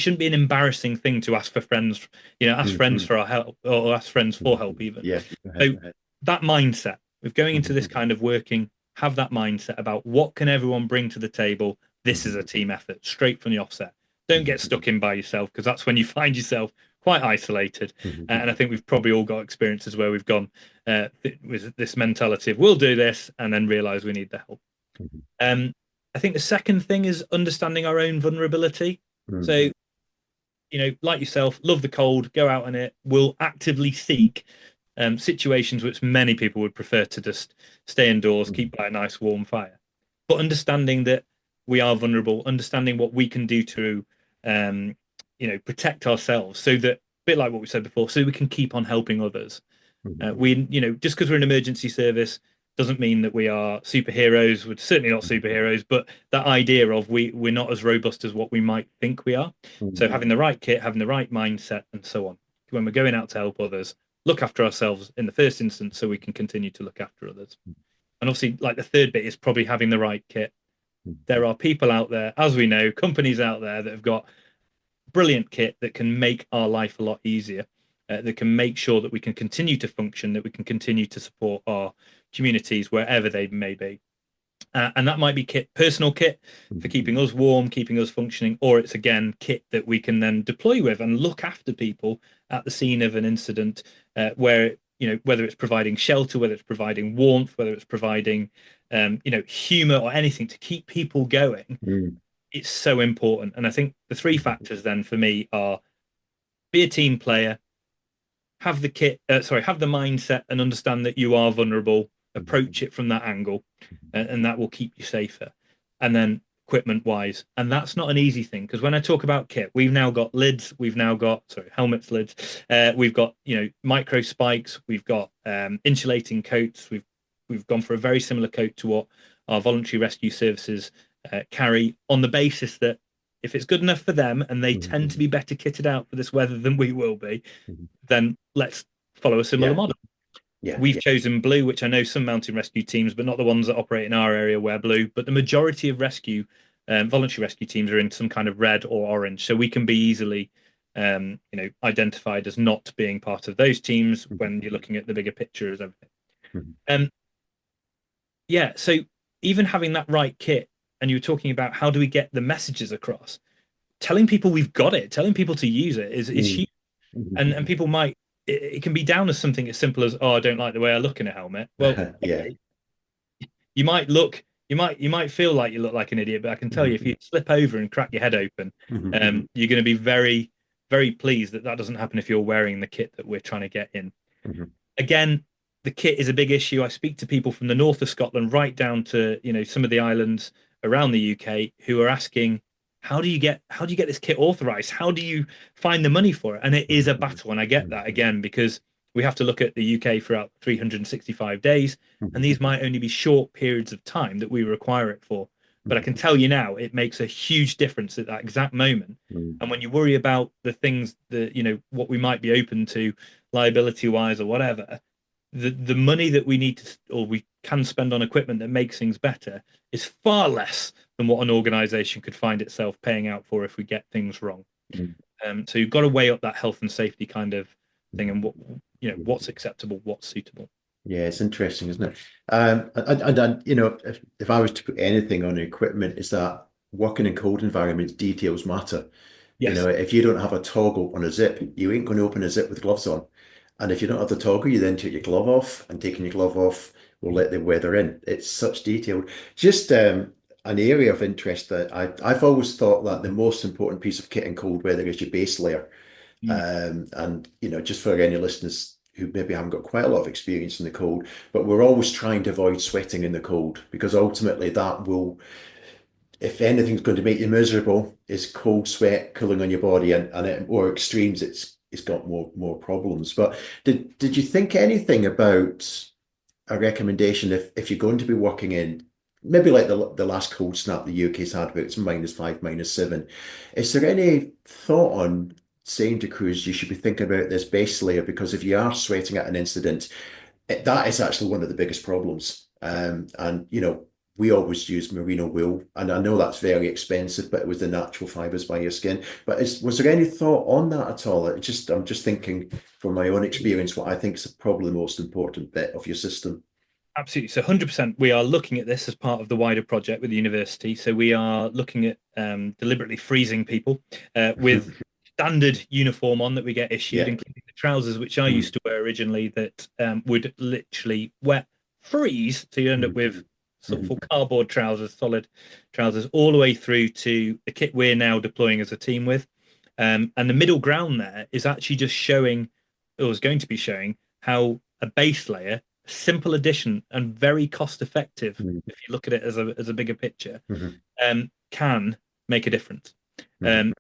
shouldn't be an embarrassing thing to ask for friends, ask friends for our help or ask friends for help even. Yeah. So that mindset with going into this kind of working, have that mindset about what can everyone bring to the table. This is a team effort straight from the offset. Don't get stuck in by yourself because that's when you find yourself quite isolated. And I think we've probably all got experiences where we've gone with this mentality of we'll do this and then realize we need the help. Um, I think the second thing is understanding our own vulnerability. So, like yourself, love the cold, go out in it, will actively seek situations which many people would prefer to just stay indoors, keep by a nice warm fire. But understanding that we are vulnerable, understanding what we can do to, protect ourselves so that, a bit like what we said before, so we can keep on helping others. Just because we're an emergency service doesn't mean that we are superheroes. We're certainly not superheroes, but that idea of we're not as robust as what we might think we are. So having the right kit, having the right mindset, and so on. When we're going out to help others, look after ourselves in the first instance so we can continue to look after others. And obviously, like the third bit is probably having the right kit. There are people out there, as we know, companies out there that have got brilliant kit that can make our life a lot easier, that can make sure that we can continue to function, that we can continue to support our communities wherever they may be. And that might be kit, personal kit for keeping us warm, keeping us functioning, or it's again kit that we can then deploy with and look after people at the scene of an incident, where whether it's providing shelter, whether it's providing warmth, whether it's providing humor or anything to keep people going. It's so important. And I think the three factors then for me are: be a team player, have the have the mindset and understand that you are vulnerable, approach it from that angle, and that will keep you safer. And then equipment wise, and that's not an easy thing, because when I talk about kit, we've now got lids, we've now got helmets, lids, we've got micro spikes, we've got insulating coats, we've gone for a very similar coat to what our voluntary rescue services carry, on the basis that if it's good enough for them and they tend to be better kitted out for this weather than we will be, then let's follow a similar model. We've chosen blue, which I know some mountain rescue teams, but not the ones that operate in our area, wear blue. But the majority of voluntary rescue teams are in some kind of red or orange, so we can be easily identified as not being part of those teams when you're looking at the bigger picture as everything. So even having that right kit, and you were talking about how do we get the messages across, telling people we've got it, telling people to use it is huge. And people might, it can be down as something as simple as, oh, I don't like the way I look in a helmet. Well, you might feel like you look like an idiot, but I can tell you, if you slip over and crack your head open, you're going to be very, very pleased that doesn't happen if you're wearing the kit that we're trying to get in. Again, the kit is a big issue. I speak to people from the north of Scotland right down to some of the islands around the UK who are asking, how do you get this kit authorized? How do you find the money for it? And it is a battle, and I get that, again, because we have to look at the UK throughout 365 days, and these might only be short periods of time that we require it for. But I can tell you now, it makes a huge difference at that exact moment. And when you worry about the things that what we might be open to liability wise or whatever, the money that we need to, or we can spend on equipment that makes things better, is far less than what an organization could find itself paying out for if we get things wrong. So you've got to weigh up that health and safety kind of thing, and what's acceptable, what's suitable. Yeah, it's interesting, isn't it? And if I was to put anything on equipment, is that working in cold environments, details matter. Yes. If you don't have a toggle on a zip, you ain't going to open a zip with gloves on. And if you don't have the toggle, you then take your glove off, and taking your glove off will let the weather in. It's such detailed. Just an area of interest that I've always thought that the most important piece of kit in cold weather is your base layer. And just for any listeners who maybe haven't got quite a lot of experience in the cold, but we're always trying to avoid sweating in the cold, because ultimately that will, if anything's going to make you miserable, is cold sweat cooling on your body, and at more extremes, it's got more problems. But did you think anything about a recommendation if you're going to be working in maybe like the last cold snap the UK's had, where it's -5, -7? Is there any thought on saying to crews you should be thinking about this base layer, because if you are sweating at an incident, that is actually one of the biggest problems. And we always use merino wool, and I know that's very expensive, but it was the natural fibers by your skin. But was there any thought on that at all? I'm just thinking from my own experience what I think is probably the most important bit of your system. Absolutely. So 100%, we are looking at this as part of the wider project with the university. So we are looking at deliberately freezing people with standard uniform on that we get issued, including the trousers, which I used to wear originally, that would literally wet freeze. So you end up with sort of cardboard trousers, solid trousers, all the way through to the kit we're now deploying as a team with. And the middle ground there is actually just showing, or is going to be showing, how a base layer, simple addition and very cost effective, if you look at it as a bigger picture, can make a difference. And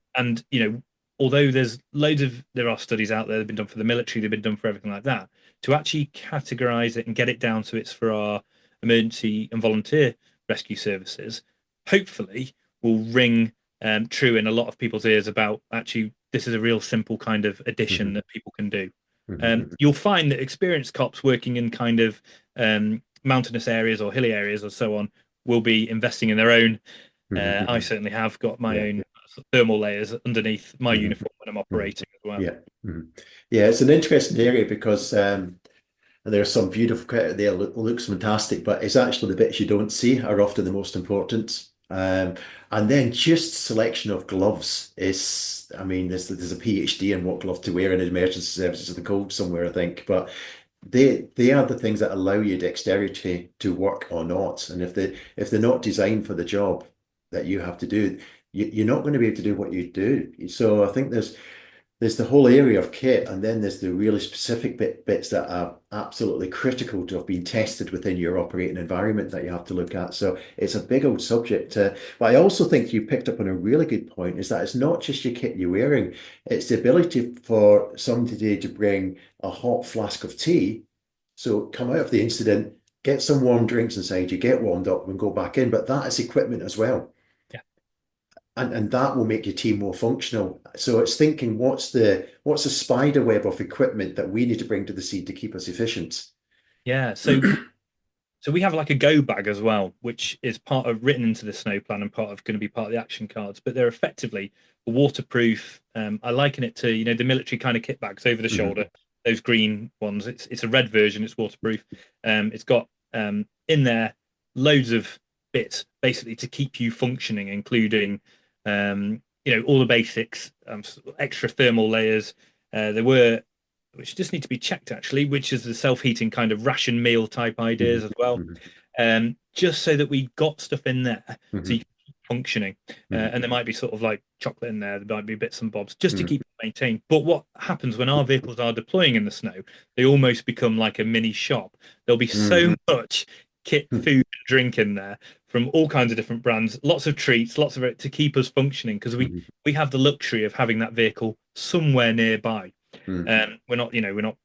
although there are studies out there that have been done for the military, they've been done for everything like that, to actually categorize it and get it down so it's for our emergency and volunteer rescue services, hopefully will ring true in a lot of people's ears about, actually, this is a real simple kind of addition that people can do. You'll find that experienced cops working in kind of mountainous areas or hilly areas or so on will be investing in their own. I certainly have got my Yeah. own thermal layers underneath my Mhm. uniform when I'm operating as well. Yeah. Yeah, it's an interesting area because there's some beautiful credit there. Looks fantastic, but it's actually the bits you don't see are often the most important. And then just selection of gloves is, I mean, there's a PhD in what glove to wear in emergency services of the cold somewhere, I think. But they are the things that allow you dexterity to work or not. And if they're not designed for the job that you have to do, you're not going to be able to do what you do. So I think there's the whole area of kit, and then there's the really specific bits that are absolutely critical to have been tested within your operating environment that you have to look at. So it's a big old subject. But I also think you picked up on a really good point, is that it's not just your kit you're wearing, it's the ability for somebody to bring a hot flask of tea. So come out of the incident, get some warm drinks inside you, get warmed up and go back in. But that is equipment as well. Yeah. And that will make your team more functional. So it's thinking, what's the spider web of equipment that we need to bring to the scene to keep us efficient? Yeah. So we have like a go bag as well, which is part of written into the snow plan and part of going to be part of the action cards. But they're effectively waterproof. I liken it to the military kind of kit bags over the shoulder, those green ones. It's a red version. It's waterproof. It's got in there loads of bits basically to keep you functioning, including all the basics, extra thermal layers. There were which just need to be checked actually, which is the self-heating kind of ration meal type ideas as well. Just so that we got stuff in there so you can keep functioning. And there might be sort of like chocolate in there, there might be bits and bobs just to keep it maintained. But what happens when our vehicles are deploying in the snow, they almost become like a mini shop. There'll be so much kit, food, and drink in there from all kinds of different brands, lots of treats, lots of it to keep us functioning because we have the luxury of having that vehicle somewhere nearby. We're not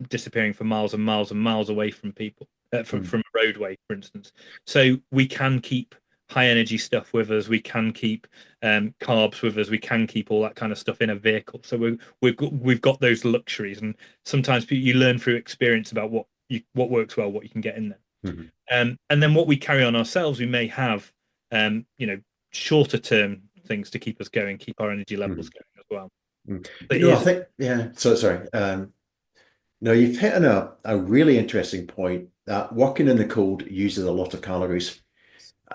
disappearing for miles and miles and miles away from people from a roadway, for instance. So we can keep high energy stuff with us. We can keep carbs with us. We can keep all that kind of stuff in a vehicle. So we've got those luxuries, and sometimes you learn through experience about what works well, what you can get in there. And then what we carry on ourselves, we may have shorter term things to keep us going, keep our energy levels going as well. But I think, yeah, so sorry. No, you've hit on a really interesting point that working in the cold uses a lot of calories.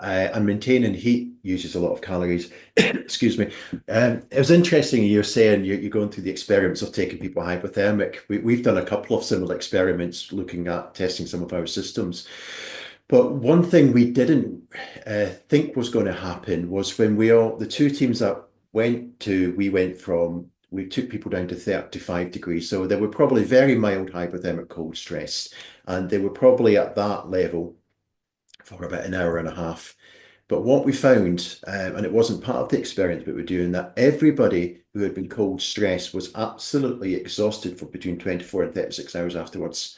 And maintaining heat uses a lot of calories. Excuse me. It was interesting you're saying you're going through the experiments of taking people hypothermic. We've done a couple of similar experiments looking at testing some of our systems. But one thing we didn't think was going to happen was when the two teams that we took people down to 35 degrees. So they were probably very mild hypothermic cold stress. And they were probably at that level for about an hour and a half. But what we found, and it wasn't part of the experiment we were doing, that everybody who had been cold stressed was absolutely exhausted for between 24 and 36 hours afterwards.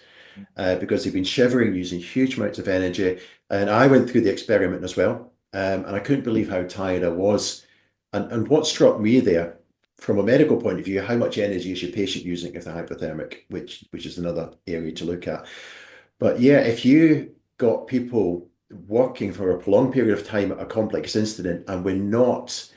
Because they've been shivering, using huge amounts of energy. And I went through the experiment as well. And I couldn't believe how tired I was. And what struck me there, from a medical point of view, how much energy is your patient using if they're hypothermic, which is another area to look at. But yeah, if you got people working for a prolonged period of time at a complex incident and we're not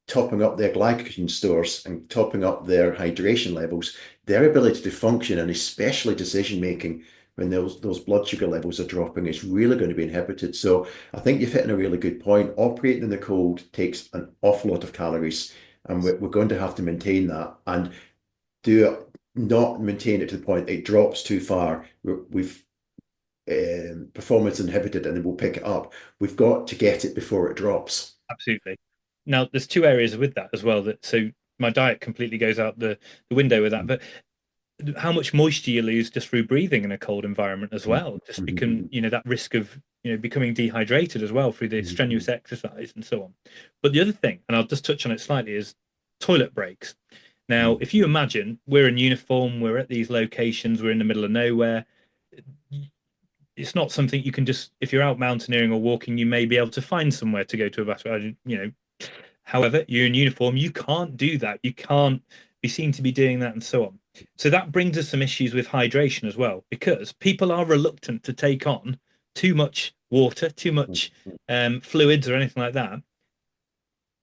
topping up their glycogen stores and topping up their hydration levels, their ability to function and especially decision making when those blood sugar levels are dropping is really going to be inhibited. So I think you've hit on a really good point. Operating in the cold takes an awful lot of calories, and we're going to have to maintain that and not maintain it to the point it drops too far. We've performance inhibited and then we'll pick it up. We've got to get it before it drops. Absolutely. Now, there's two areas with that as well. So my diet completely goes out the window with that. But how much moisture you lose just through breathing in a cold environment as well, just become that risk of becoming dehydrated as well through the strenuous exercise and so on. But the other thing, and I'll just touch on it slightly, is toilet breaks. Now, if you imagine we're in uniform, we're at these locations, we're in the middle of nowhere. It's not something you can just, if you're out mountaineering or walking, you may be able to find somewhere to go to a bathroom. However, you're in uniform, you can't do that. You can't be seen to be doing that and so on. So that brings us some issues with hydration as well, because people are reluctant to take on too much water, too much fluids or anything like that,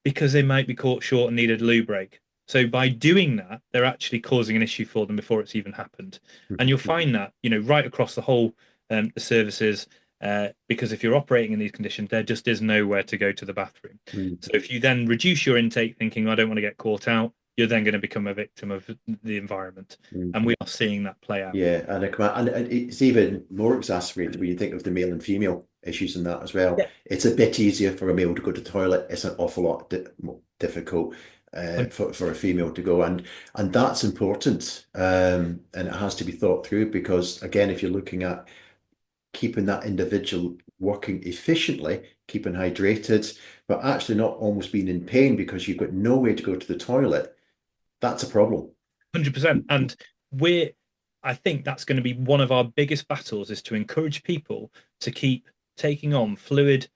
because they might be caught short and need a loo break. So by doing that, they're actually causing an issue for them before it's even happened. And you'll find that, right across the whole the services, because if you're operating in these conditions, there just is nowhere to go to the bathroom. So if you then reduce your intake, thinking I don't want to get caught out, you're then going to become a victim of the environment, and we are seeing that play out. Yeah, and it's even more exacerbated when you think of the male and female issues in that as well. Yeah. It's a bit easier for a male to go to the toilet. It's an awful lot more difficult for a female to go, and that's important. And it has to be thought through because, again, if you're looking at keeping that individual working efficiently, keeping hydrated, but actually not almost being in pain because you've got no way to go to the toilet, that's a problem. 100%. And I think that's going to be one of our biggest battles, is to encourage people to keep taking on fluid,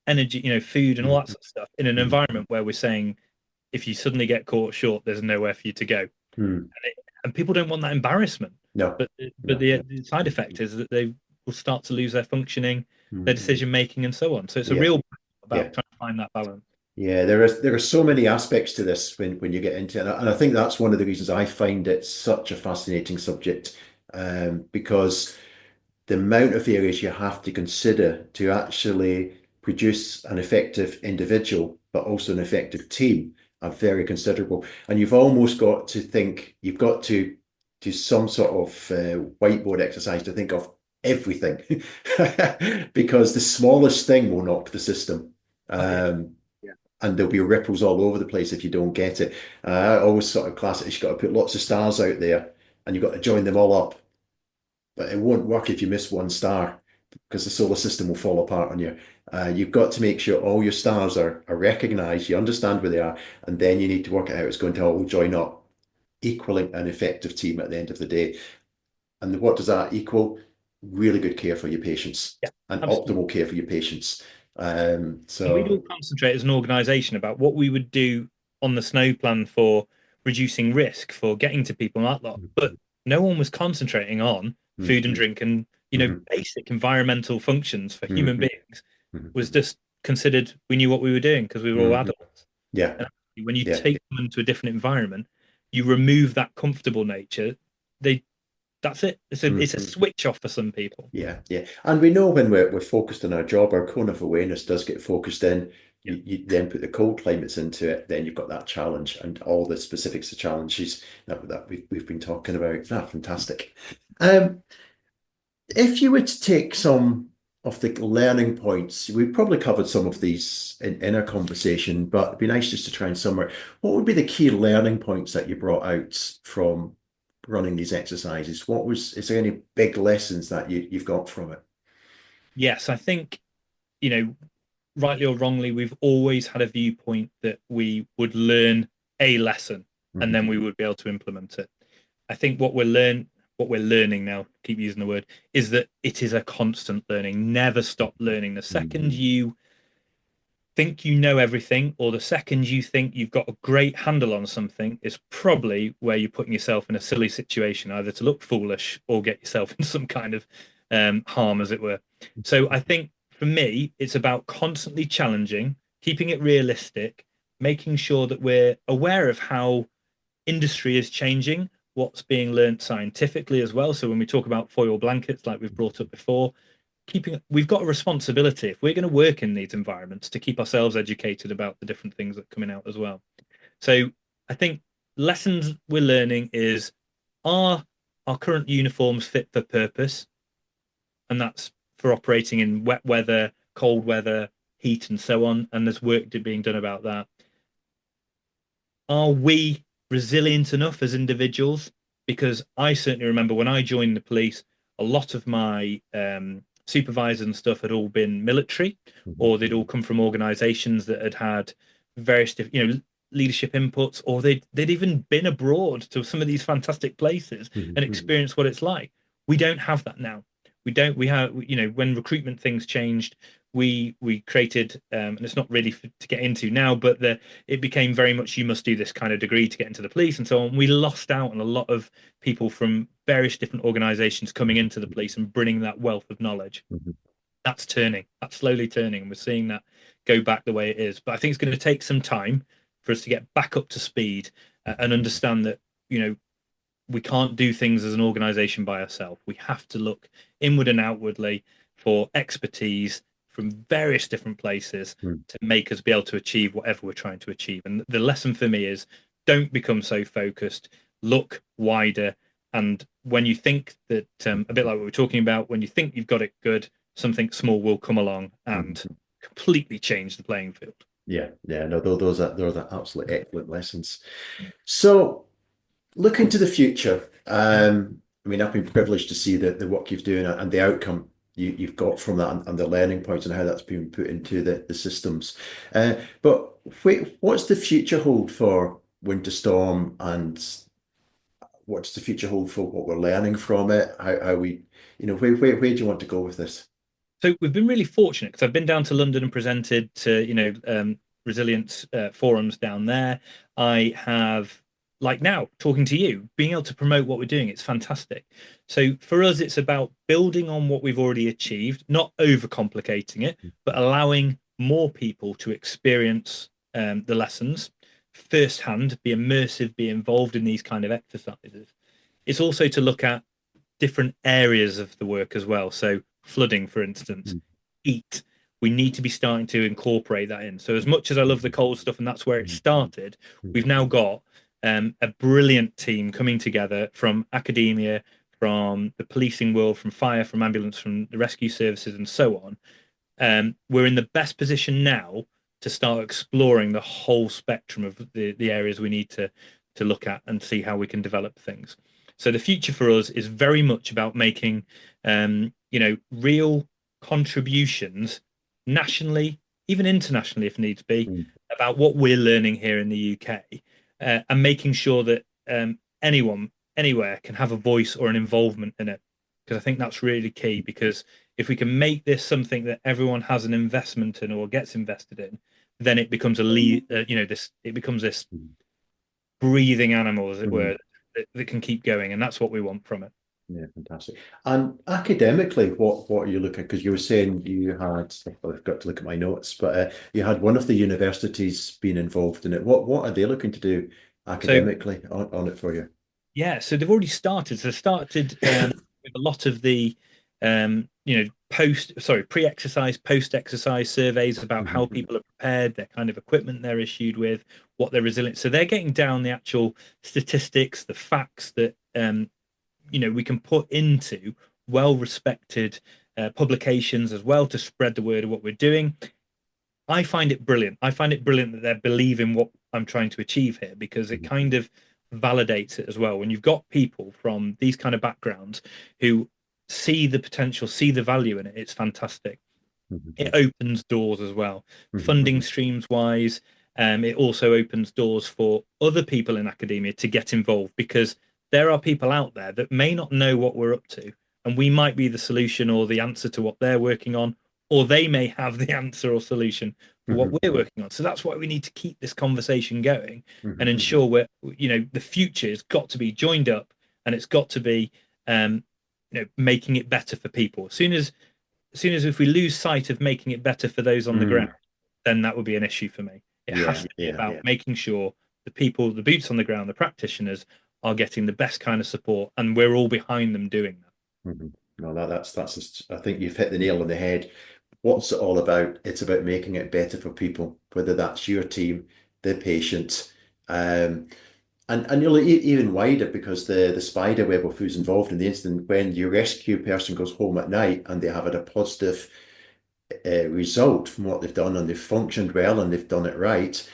energy, food and all that sort of stuff in an environment where we're saying, if you suddenly get caught short, there's nowhere for you to go. And people don't want that embarrassment. No. But the side effect is that they will start to lose their functioning, their decision making, and so on. So it's a real about trying to find that balance. Yeah, there are so many aspects to this when you get into it, and I think that's one of the reasons I find it such a fascinating subject, because the amount of areas you have to consider to actually produce an effective individual, but also an effective team, are very considerable. And you've almost got to think, you've got to do some sort of whiteboard exercise to think of everything, because the smallest thing will knock the system. And there'll be ripples all over the place if you don't get it. I always sort of class it as you've got to put lots of stars out there and you've got to join them all up. But it won't work if you miss one star because the solar system will fall apart on you. You've got to make sure all your stars are recognized, you understand where they are, and then you need to work out how it's going to all join up, equaling an effective team at the end of the day. And what does that equal? Really good care for your patients and optimal care for your patients. And we'd all concentrate as an organisation about what we would do on the snow plan for reducing risk, for getting to people and that lot. But no one was concentrating on food and drink and basic environmental functions for human beings. Was just considered, we knew what we were doing because we were all adults. Yeah. And when you take them into a different environment, you remove that comfortable nature. That's it. It's a switch off for some people. Yeah. And we know when we're focused on our job, our cone of awareness does get focused in. You then put the cold climates into it, then you've got that challenge and all the specifics of challenges that we've been talking about. Fantastic. If you were to take some of the learning points, we've probably covered some of these in our conversation, but it'd be nice just to try and summarize. What would be the key learning points that you brought out from running these exercises? Is there any big lessons that you've got from it? Yes, I think, rightly or wrongly, we've always had a viewpoint that we would learn a lesson and then we would be able to implement it. I think what we're learning now, keep using the word, is that it is a constant learning. Never stop learning. The second you think you know everything, or the second you think you've got a great handle on something, is probably where you're putting yourself in a silly situation, either to look foolish or get yourself in some kind of harm, as it were. So I think for me, it's about constantly challenging, keeping it realistic, making sure that we're aware of how industry is changing, what's being learned scientifically as well. So when we talk about foil blankets, like we've brought up before, we've got a responsibility, if we're going to work in these environments, to keep ourselves educated about the different things that are coming out as well. So I think lessons we're learning is, are our current uniforms fit for purpose? And that's for operating in wet weather, cold weather, heat, and so on. And there's work being done about that. Are we resilient enough as individuals? Because I certainly remember when I joined the police, a lot of my supervisors and stuff had all been military, or they'd all come from organizations that had various different, leadership inputs, or they'd even been abroad to some of these fantastic places and experienced what it's like. We don't have that now. We have, when recruitment things changed, we created, and it's not really to get into now, but it became very much you must do this kind of degree to get into the police and so on. We lost out on a lot of people from various different organizations coming into the police and bringing that wealth of knowledge. Mhm. That's slowly turning, and we're seeing that go back the way it is. But I think it's going to take some time for us to get back up to speed, and understand that, you know, we can't do things as an organization by ourselves. We have to look inward and outwardly for expertise from various different places Mm. to make us be able to achieve whatever we're trying to achieve. And the lesson for me is don't become so focused, look wider. And when you think that, a bit like what we're talking about, when you think you've got it good, something small will come along and Mhm. completely change the playing field. Yeah, yeah, no, those are absolutely excellent lessons. So, looking to the future, I mean, I've been privileged to see the work you've doing and the outcome you've got from that, and the learning points and how that's been put into the systems. But wait, what's the future hold for Winter Storm, and what's the future hold for what we're learning from it? How we, where do you want to go with this? So we've been really fortunate because I've been down to London and presented to, resilience forums down there. I have, like now, talking to you, being able to promote what we're doing. It's fantastic. So for us, it's about building on what we've already achieved, not overcomplicating it, but allowing more people to experience the lessons firsthand, be immersive, be involved in these kind of exercises. It's also to look at different areas of the work as well. So flooding, for instance, Mm. heat. We need to be starting to incorporate that in. So as much as I love the cold stuff, and that's where it started, we've now got a brilliant team coming together from academia, from the policing world, from fire, from ambulance, from the rescue services, and so on. We're in the best position now to start exploring the whole spectrum of the areas we need to look at and see how we can develop things. So the future for us is very much about making, real contributions nationally, even internationally if needs be, Mm. about what we're learning here in the UK, and making sure that anyone anywhere can have a voice or an involvement in it. Because I think that's really key. Because if we can make this something that everyone has an investment in or gets invested in, then it becomes it becomes this Mm. breathing animal, as it Mm. were, that can keep going, and that's what we want from it. Yeah, fantastic. And academically, what are you looking? Because you were saying you had, well, I've got to look at my notes, but you had one of the universities being involved in it. What are they looking to do So academically on it for you? yeah, so they've already started. So they started with a lot of the pre-exercise, post-exercise surveys about how Mhm. people are prepared, their kind of equipment they're issued with, what they're resilient. So they're getting down the actual statistics, the facts that we can put into well-respected publications as well to spread the word of what we're doing. I find it brilliant. I find it brilliant that they believe in what I'm trying to achieve here, because it Mhm. kind of validates it as well. When you've got people from these kind of backgrounds who see the potential, see the value in it, it's fantastic. It Mhm. opens doors as well, Mhm. funding streams wise. It also opens doors for other people in academia to get involved, because there are people out there that may not know what we're up to, and we might be the solution or the answer to what they're working on, or they may have the answer or solution for what Mhm. we're working on. So that's why we need to keep this conversation going and Mhm. Mhm. ensure the future has got to be joined up, and it's got to be, making it better for people. As soon as if we lose sight of making it better for those on the ground, Mm. then that would be an issue for me. It has Yeah, to be yeah, about making sure the people, the boots on the ground, the practitioners are getting the best kind of support, and we're all behind them doing that. Mhm. No, I think you've hit the nail on the head. What's it all about? It's about making it better for people, whether that's your team, the patient, and you'll even wider, because the spider web of who's involved in the incident, when your rescue person goes home at night and they have had a positive result from what they've done, and they've functioned well and they've done it right,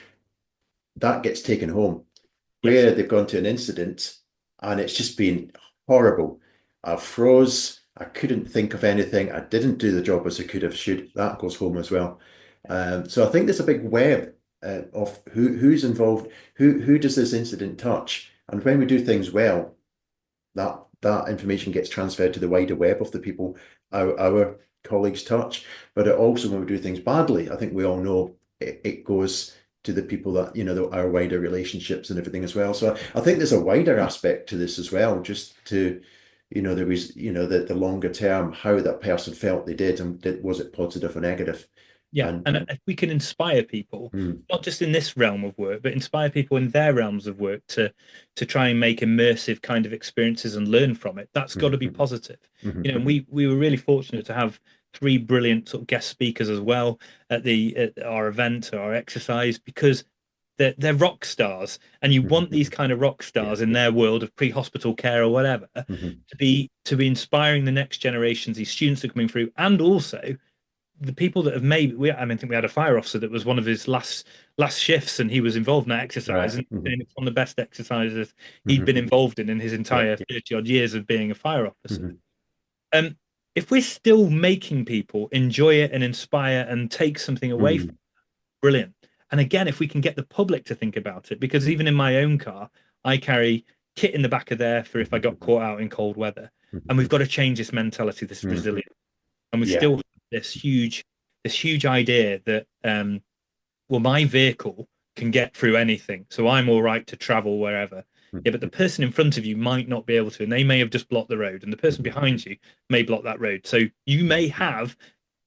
that gets taken home. Yes. Where they've gone to an incident and it's just been horrible. I froze. I couldn't think of anything. I didn't do the job as I could have, should. That goes home as well. So I think there's a big web of who's involved, who does this incident touch, and when we do things well, that information gets transferred to the wider web of the people, our colleagues touch, but it also, when we do things badly, I think we all know it goes to the people that, our wider relationships and everything as well. So I think there's a wider aspect to this as well, just to, there was, the longer term, how that person felt they did, and was it positive or negative? Yeah, And and if we can inspire people, mm, not just in this realm of work, but inspire people in their realms of work to try and make immersive kind of experiences and learn from it, that's got to be mhm, positive. mhm, And we were really fortunate to have three brilliant sort of guest speakers as well at our event, our exercise, because they're rock stars, and you mhm, want these mhm. kind of rock Yeah. stars in their world of pre-hospital care or whatever Mhm. to be inspiring the next generations, these students that are coming through, and also the people that have made I mean, I think we had a fire officer that was one of his last shifts, and he was involved in that exercise, Right. and Mhm, it's one of the best exercises he'd been mhm. involved in his Yeah. entire Yeah. 30 odd years of being a fire officer. Mhm, Um, if we're still making people enjoy it and inspire and take something away from mhm, it, brilliant. And again, if we can get the public to think about it, because even in my own car, I carry kit in the back of there for if I got mhm, caught out in cold weather. And we've mhm, got to change this mentality, this mhm. resilience, and we Yeah. still have this huge idea that well, my vehicle can get through anything, so I'm all right to travel wherever. Yeah, but the Mhm, person in front of you might not be able to, and they may have just blocked the road, and the person mhm, behind you may block that road. So you may have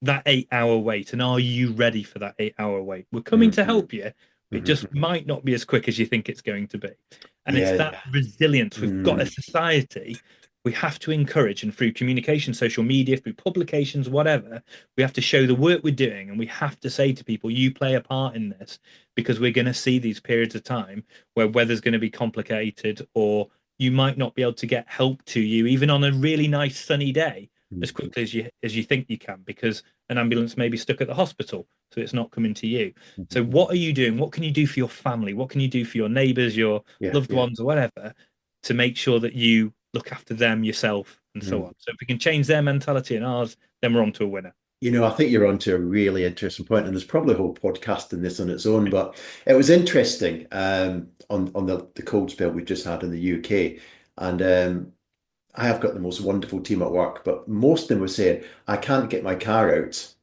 that 8 hour wait, and are you ready for that 8 hour wait? We're coming mhm, to help you. It mhm. just might not be as quick as you think it's going to be. And it's Yeah. that resilience. We've got a Mm, society we have to encourage, and through communication, social media, through publications, whatever, we have to show the work we're doing, and we have to say to people, you play a part in this, because we're going to see these periods of time where weather's going to be complicated, or you might not be able to get help to you even on a really nice sunny day as mm, quickly as you think you can, because an ambulance may be stuck at the hospital, so it's not coming to you. So mhm. what are you doing? What can you do for your family? What can you do for your neighbors, your Yeah. loved Yeah. ones, or whatever, to make sure that you look after them, yourself, and so Mm. on? So if we can change their mentality and ours, then we're on to a winner. I think you're onto a really interesting point, and there's probably a whole podcast in this on its own, but it was interesting on the cold spell we just had in the UK. And I have got the most wonderful team at work, but most of them were saying, I can't get my car out.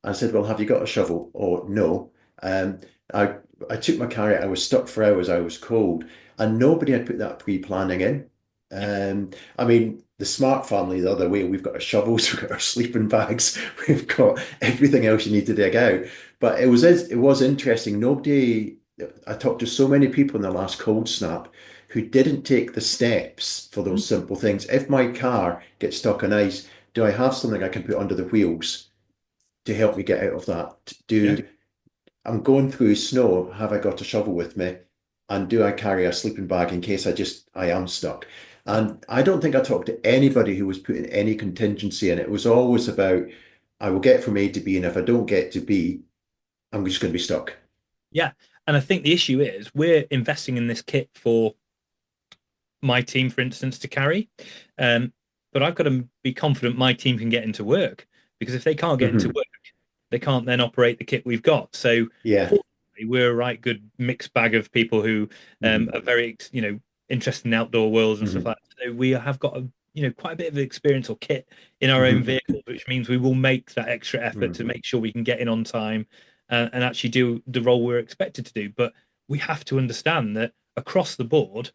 I said, well, have you got a shovel? Oh, no. Um, I I took my car out. I was stuck for hours. I was cold, and nobody had put that pre-planning in. Yeah, I mean, the smart family the other way. We've got our shovels, we've got our sleeping bags, we've got everything else you need to dig out. But it was interesting. Nobody. I talked to so many people in the last cold snap who didn't take the steps for those simple things. If my car gets stuck on ice, do I have something I can put under the wheels to help me get out of that? yeah, I'm going through snow, have I got a shovel with me? And do I carry a sleeping bag in case I am stuck? And I don't think I talked to anybody who was putting any contingency in. It was always about, I will get from A to B, and if I don't get to B, I'm just going to be stuck. yeah. And I think the issue is we're investing in this kit for my team, for instance, to carry. But I've got to be confident my team can get into work, because if they can't get into Mhm. work, they can't then operate the kit we've got. So Yeah. fortunately, we're a right good mixed bag of people who Mhm. are very, interested in outdoor worlds and stuff Mhm. like that. So we have got quite a bit of experience or kit in our own Mhm. vehicle, which means we will make that extra effort to Mhm. make sure we can get in on time and actually do the role we're expected to do. But we have to understand that across the board,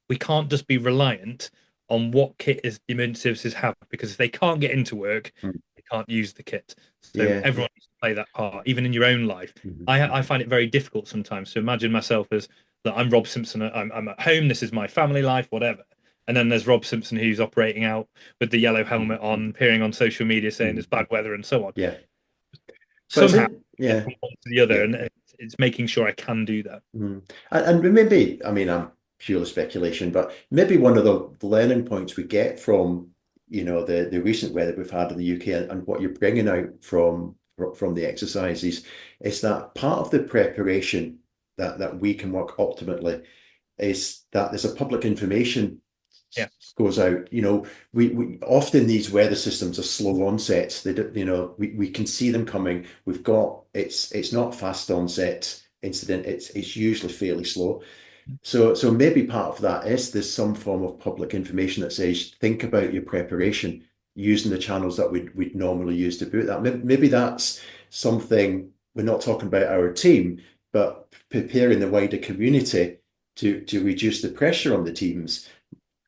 we can't just be reliant on what kit is the emergency services have, because if they can't get into work, Mhm. they can't use the kit. So Yeah. everyone needs to play that part, even in your own life. Mhm. I find it very difficult sometimes to imagine myself as that I'm Rob Simpson. I'm at home. This is my family life, whatever. And then there's Rob Simpson who's operating out with the yellow helmet on, appearing on social media saying Mhm. it's bad weather and so on. Yeah. But is Somehow it? get Yeah. from one to the other, Yeah. and it's making sure I can do that. And maybe, I mean, I'm purely speculation, but maybe one of the learning points we get from, the recent weather we've had in the UK, and what you're bringing out from the exercises is that part of the preparation that we can work optimally is that there's a public information Yeah, goes out. We often, these weather systems are slow onsets. They do, we can see them coming. It's not fast onset incident. It's usually fairly slow. So maybe part of that is there's some form of public information that says think about your preparation. using the channels that we'd normally use to boot that. Maybe that's something we're not talking about our team, but preparing the wider community to reduce the pressure on the teams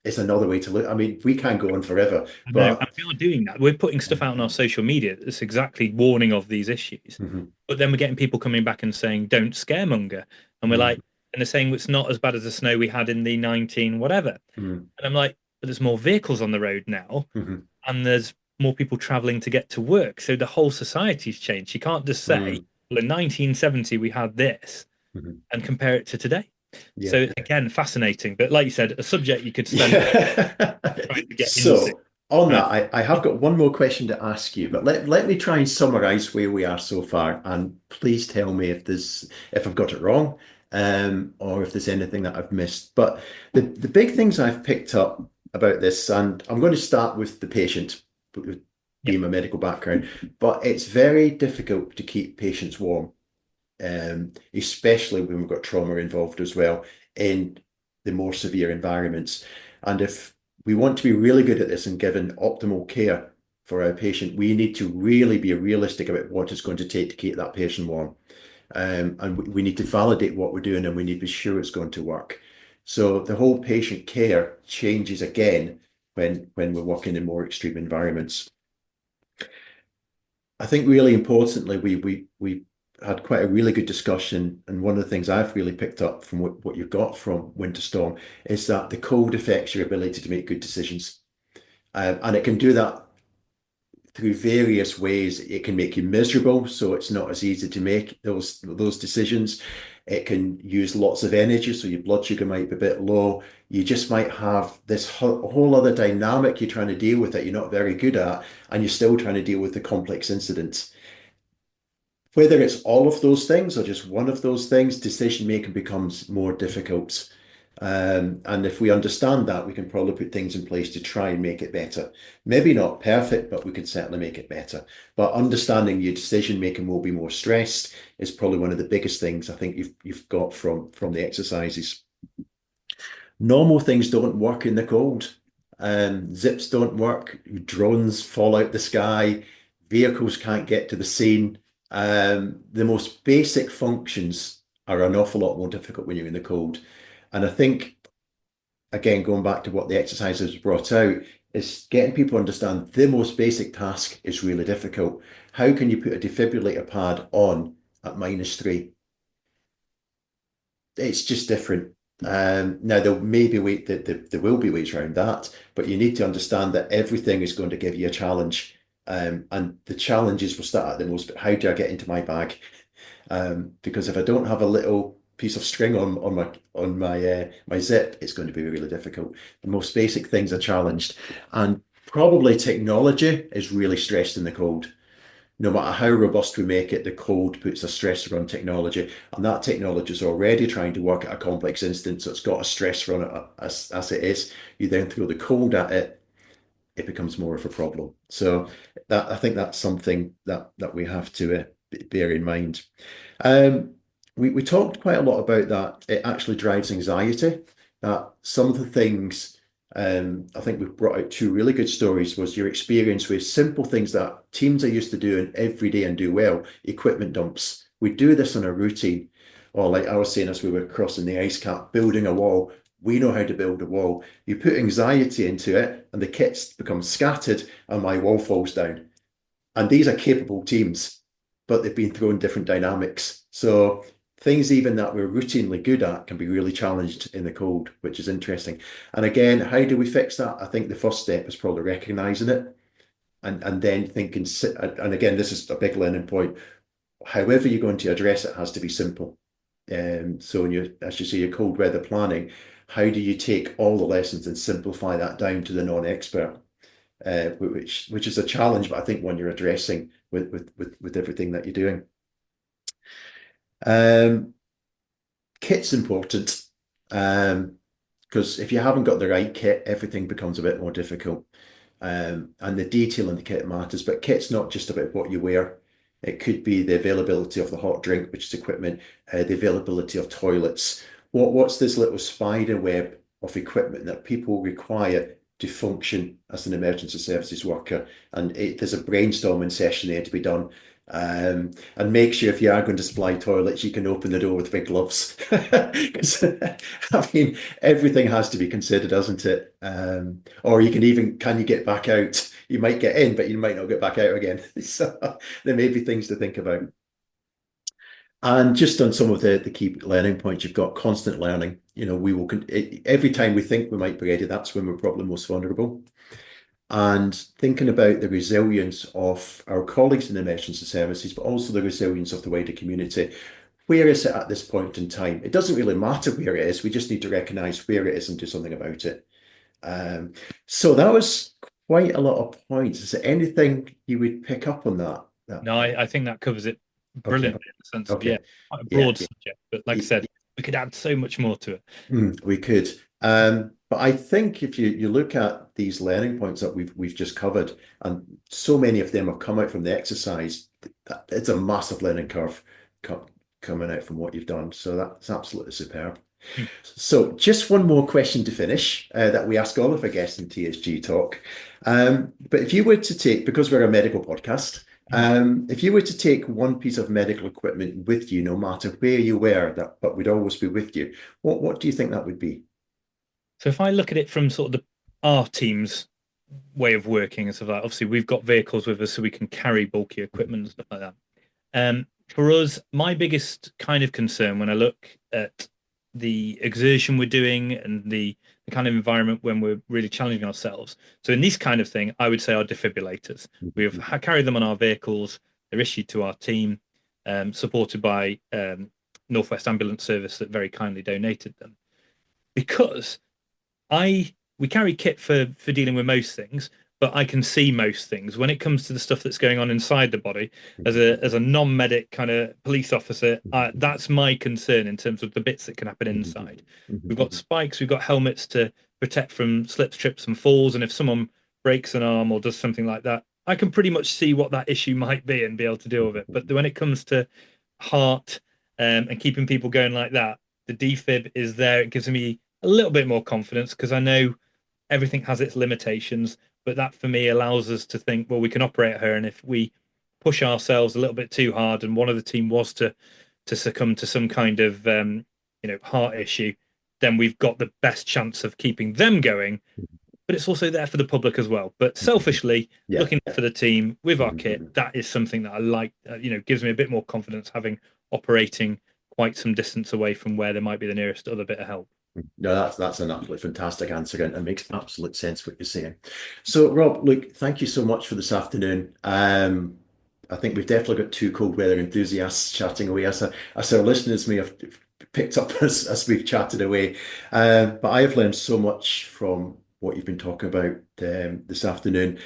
is another way to look. I mean, we can't go on forever, I know, and but we are doing that. We're putting stuff out on our social media that's exactly warning of these issues. Mhm, But then we're getting people coming back and saying, "Don't scaremonger," and we're mhm, like, and they're saying it's not as bad as the snow we had in the 19 whatever. mhm, And I'm like, but there's more vehicles on the road now, mhm, and there's more people traveling to get to work. So the whole society's changed. You can't just say, mhm, well, in 1970 we had this mhm. and compare it to today. Yeah. So again, fascinating. But like you said, a subject you could spend Yeah. trying to get into. So on Uh, that, I have got one more question to ask you, but let me try and summarize where we are so far, and please tell me if I've got it wrong, or if there's anything that I've missed. But the big things I've picked up about this, and I'm going to start with the patient, yeah, being my medical background, but it's very difficult to keep patients warm, especially when we've got trauma involved as well in the more severe environments. And if we want to be really good at this and giving optimal care for our patient, we need to really be realistic about what it's going to take to keep that patient warm. And we need to validate what we're doing, and we need to be sure it's going to work. So the whole patient care changes again when we're working in more extreme environments. I think really importantly, we had quite a really good discussion, and one of the things I've really picked up from what you've got from Winter Storm is that the cold affects your ability to make good decisions, and it can do that through various ways. It can make you miserable, so it's not as easy to make those decisions. It can use lots of energy, so your blood sugar might be a bit low. You just might have this whole other dynamic you're trying to deal with that you're not very good at, and you're still trying to deal with the complex incidents. Whether it's all of those things or just one of those things, decision making becomes more difficult. And if we understand that, we can probably put things in place to try and make it better. Maybe not perfect, but we can certainly make it better. But understanding your decision making will be more stressed is probably one of the biggest things I think you've got from the exercises. Normal things don't work in the cold. Zips don't work. Drones fall out the sky. Vehicles can't get to the scene. The most basic functions are an awful lot more difficult when you're in the cold. And I think, again, going back to what the exercises brought out, is getting people to understand the most basic task is really difficult. How can you put a defibrillator pad on at -3? It's just different. Now there may be there will be ways around that, but you need to understand that everything is going to give you a challenge. And the challenges will start at the most, but how do I get into my bag? Because if I don't have a little piece of string on my zip, it's going to be really difficult. The most basic things are challenged, and probably technology is really stressed in the cold. No matter how robust we make it, the cold puts a stressor on technology, and that technology is already trying to work at a complex instance, so it's got a stressor on it as it is. You then throw the cold at it, it becomes more of a problem. So that I think that's something that we have to bear in mind. Um, we talked quite a lot about that. It actually drives anxiety. That some of the things, I think we've brought out two really good stories, was your experience with simple things that teams are used to doing every day and do well, equipment dumps. We do this on a routine. Or like I was saying as we were crossing the ice cap, building a wall. We know how to build a wall. You put anxiety into it and the kits become scattered and my wall falls down. And these are capable teams, but they've been thrown different dynamics. So things even that we're routinely good at can be really challenged in the cold, which is interesting. And again, how do we fix that? I think the first step is probably recognizing it and then thinking, and again, this is a big learning point. However you're going to address it has to be simple. So when you, as you say, your cold weather planning, how do you take all the lessons and simplify that down to the non-expert? Which is a challenge, but I think one you're addressing with everything that you're doing. Um, Kit's important, because if you haven't got the right kit, everything becomes a bit more difficult. And the detail in the kit matters, but kit's not just about what you wear. It could be the availability of the hot drink, which is equipment, the availability of toilets. What's this little spider web of equipment that people require to function as an emergency services worker. And there's a brainstorming session there to be done. And make sure if you are going to supply toilets, you can open the door with big gloves. 'Cause, I mean, everything has to be considered, doesn't it? Or you can you get back out? You might get in, but you might not get back out again. So there may be things to think about. And just on some of the key learning points, you've got constant learning. We will every time we think we might be ready, that's when we're probably most vulnerable. And thinking about the resilience of our colleagues in emergency services, but also the resilience of the wider community. Where is it at this point in time? It doesn't really matter where it is. We just need to recognise where it is and do something about it. So that was quite a lot of points. Is there anything you would pick up on that? No, I think that covers it brilliantly in the sense of, Okay. quite a broad subject. But like I said, we could add so much more to it. We could. But I think if you look at these learning points that we've just covered, and so many of them have come out from the exercise, it's a massive learning curve coming out from what you've done. So that's absolutely superb. So just one more question to finish that we ask all of our guests in TSG Talk. But if you were to take, because we're a medical podcast, if you were to take one piece of medical equipment with you, no matter where you were, but would always be with you, what do you think that would be? So if I look at it from sort of our team's way of working and stuff like that, obviously we've got vehicles with us so we can carry bulky equipment and stuff like that. For us, my biggest kind of concern when I look at the exertion we're doing and the kind of environment when we're really challenging ourselves. So in this kind of thing, I would say our defibrillators. We have carried them on our vehicles. They're issued to our team, supported by Northwest Ambulance Service that very kindly donated them. Because we carry kit for dealing with most things, but I can see most things. When it comes to the stuff that's going on inside the body, as a non-medic kind of police officer, that's my concern in terms of the bits that can happen inside. We've got spikes, we've got helmets to protect from slips, trips, and falls. And if someone breaks an arm or does something like that, I can pretty much see what that issue might be and be able to deal with it. But when it comes to heart and keeping people going like that, the defib is there. It gives me a little bit more confidence because I know everything has its limitations, but that for me allows us to think, well, we can operate her, and if we push ourselves a little bit too hard and one of the team was to succumb to some kind of heart issue, then we've got the best chance of keeping them going. But it's also there for the public as well. But selfishly, looking for the team with our kit, that is something that I like. Gives me a bit more confidence having operating quite some distance away from where there might be the nearest other bit of help. No, that's an absolutely fantastic answer and makes absolute sense what you're saying. So, Rob, look, thank you so much for this afternoon. I think we've definitely got two cold weather enthusiasts chatting away, as our listeners may have picked up as we've chatted away. But I have learned so much from what you've been talking about this afternoon.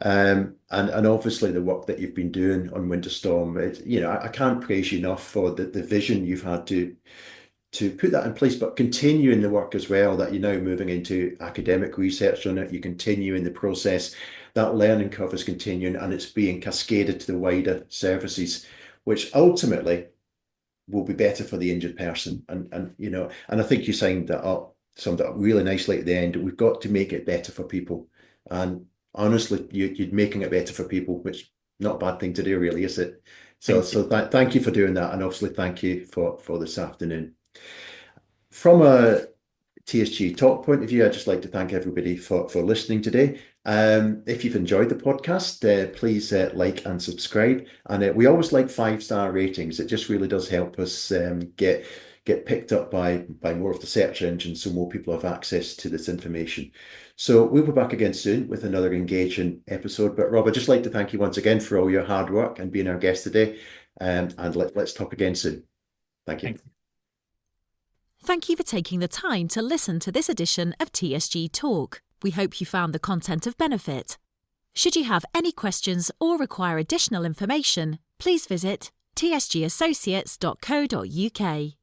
And obviously the work that you've been doing on Winter Storm. I can't praise you enough for the vision you've had to put that in place, but continuing the work as well, that you're now moving into academic research on it. You continue in the process. That learning curve is continuing and it's being cascaded to the wider services, which ultimately will be better for the injured person. And I think you summed that up really nicely at the end. We've got to make it better for people. And honestly, you're making it better for people, which not a bad thing to do, really, is it? So thank you for doing that. And obviously thank you for this afternoon. From a TSG Talk point of view, I'd just like to thank everybody for listening today. If you've enjoyed the podcast, please like and subscribe. And we always like 5-star ratings. It just really does help us get picked up by more of the search engines, so more people have access to this information. So we'll be back again soon with another engaging episode. But Rob, I'd just like to thank you once again for all your hard work and being our guest today. And let's talk again soon. Thank you. Thank you for taking the time to listen to this edition of TSG Talk. We hope you found the content of benefit. Should you have any questions or require additional information, please visit tsgassociates.co.uk.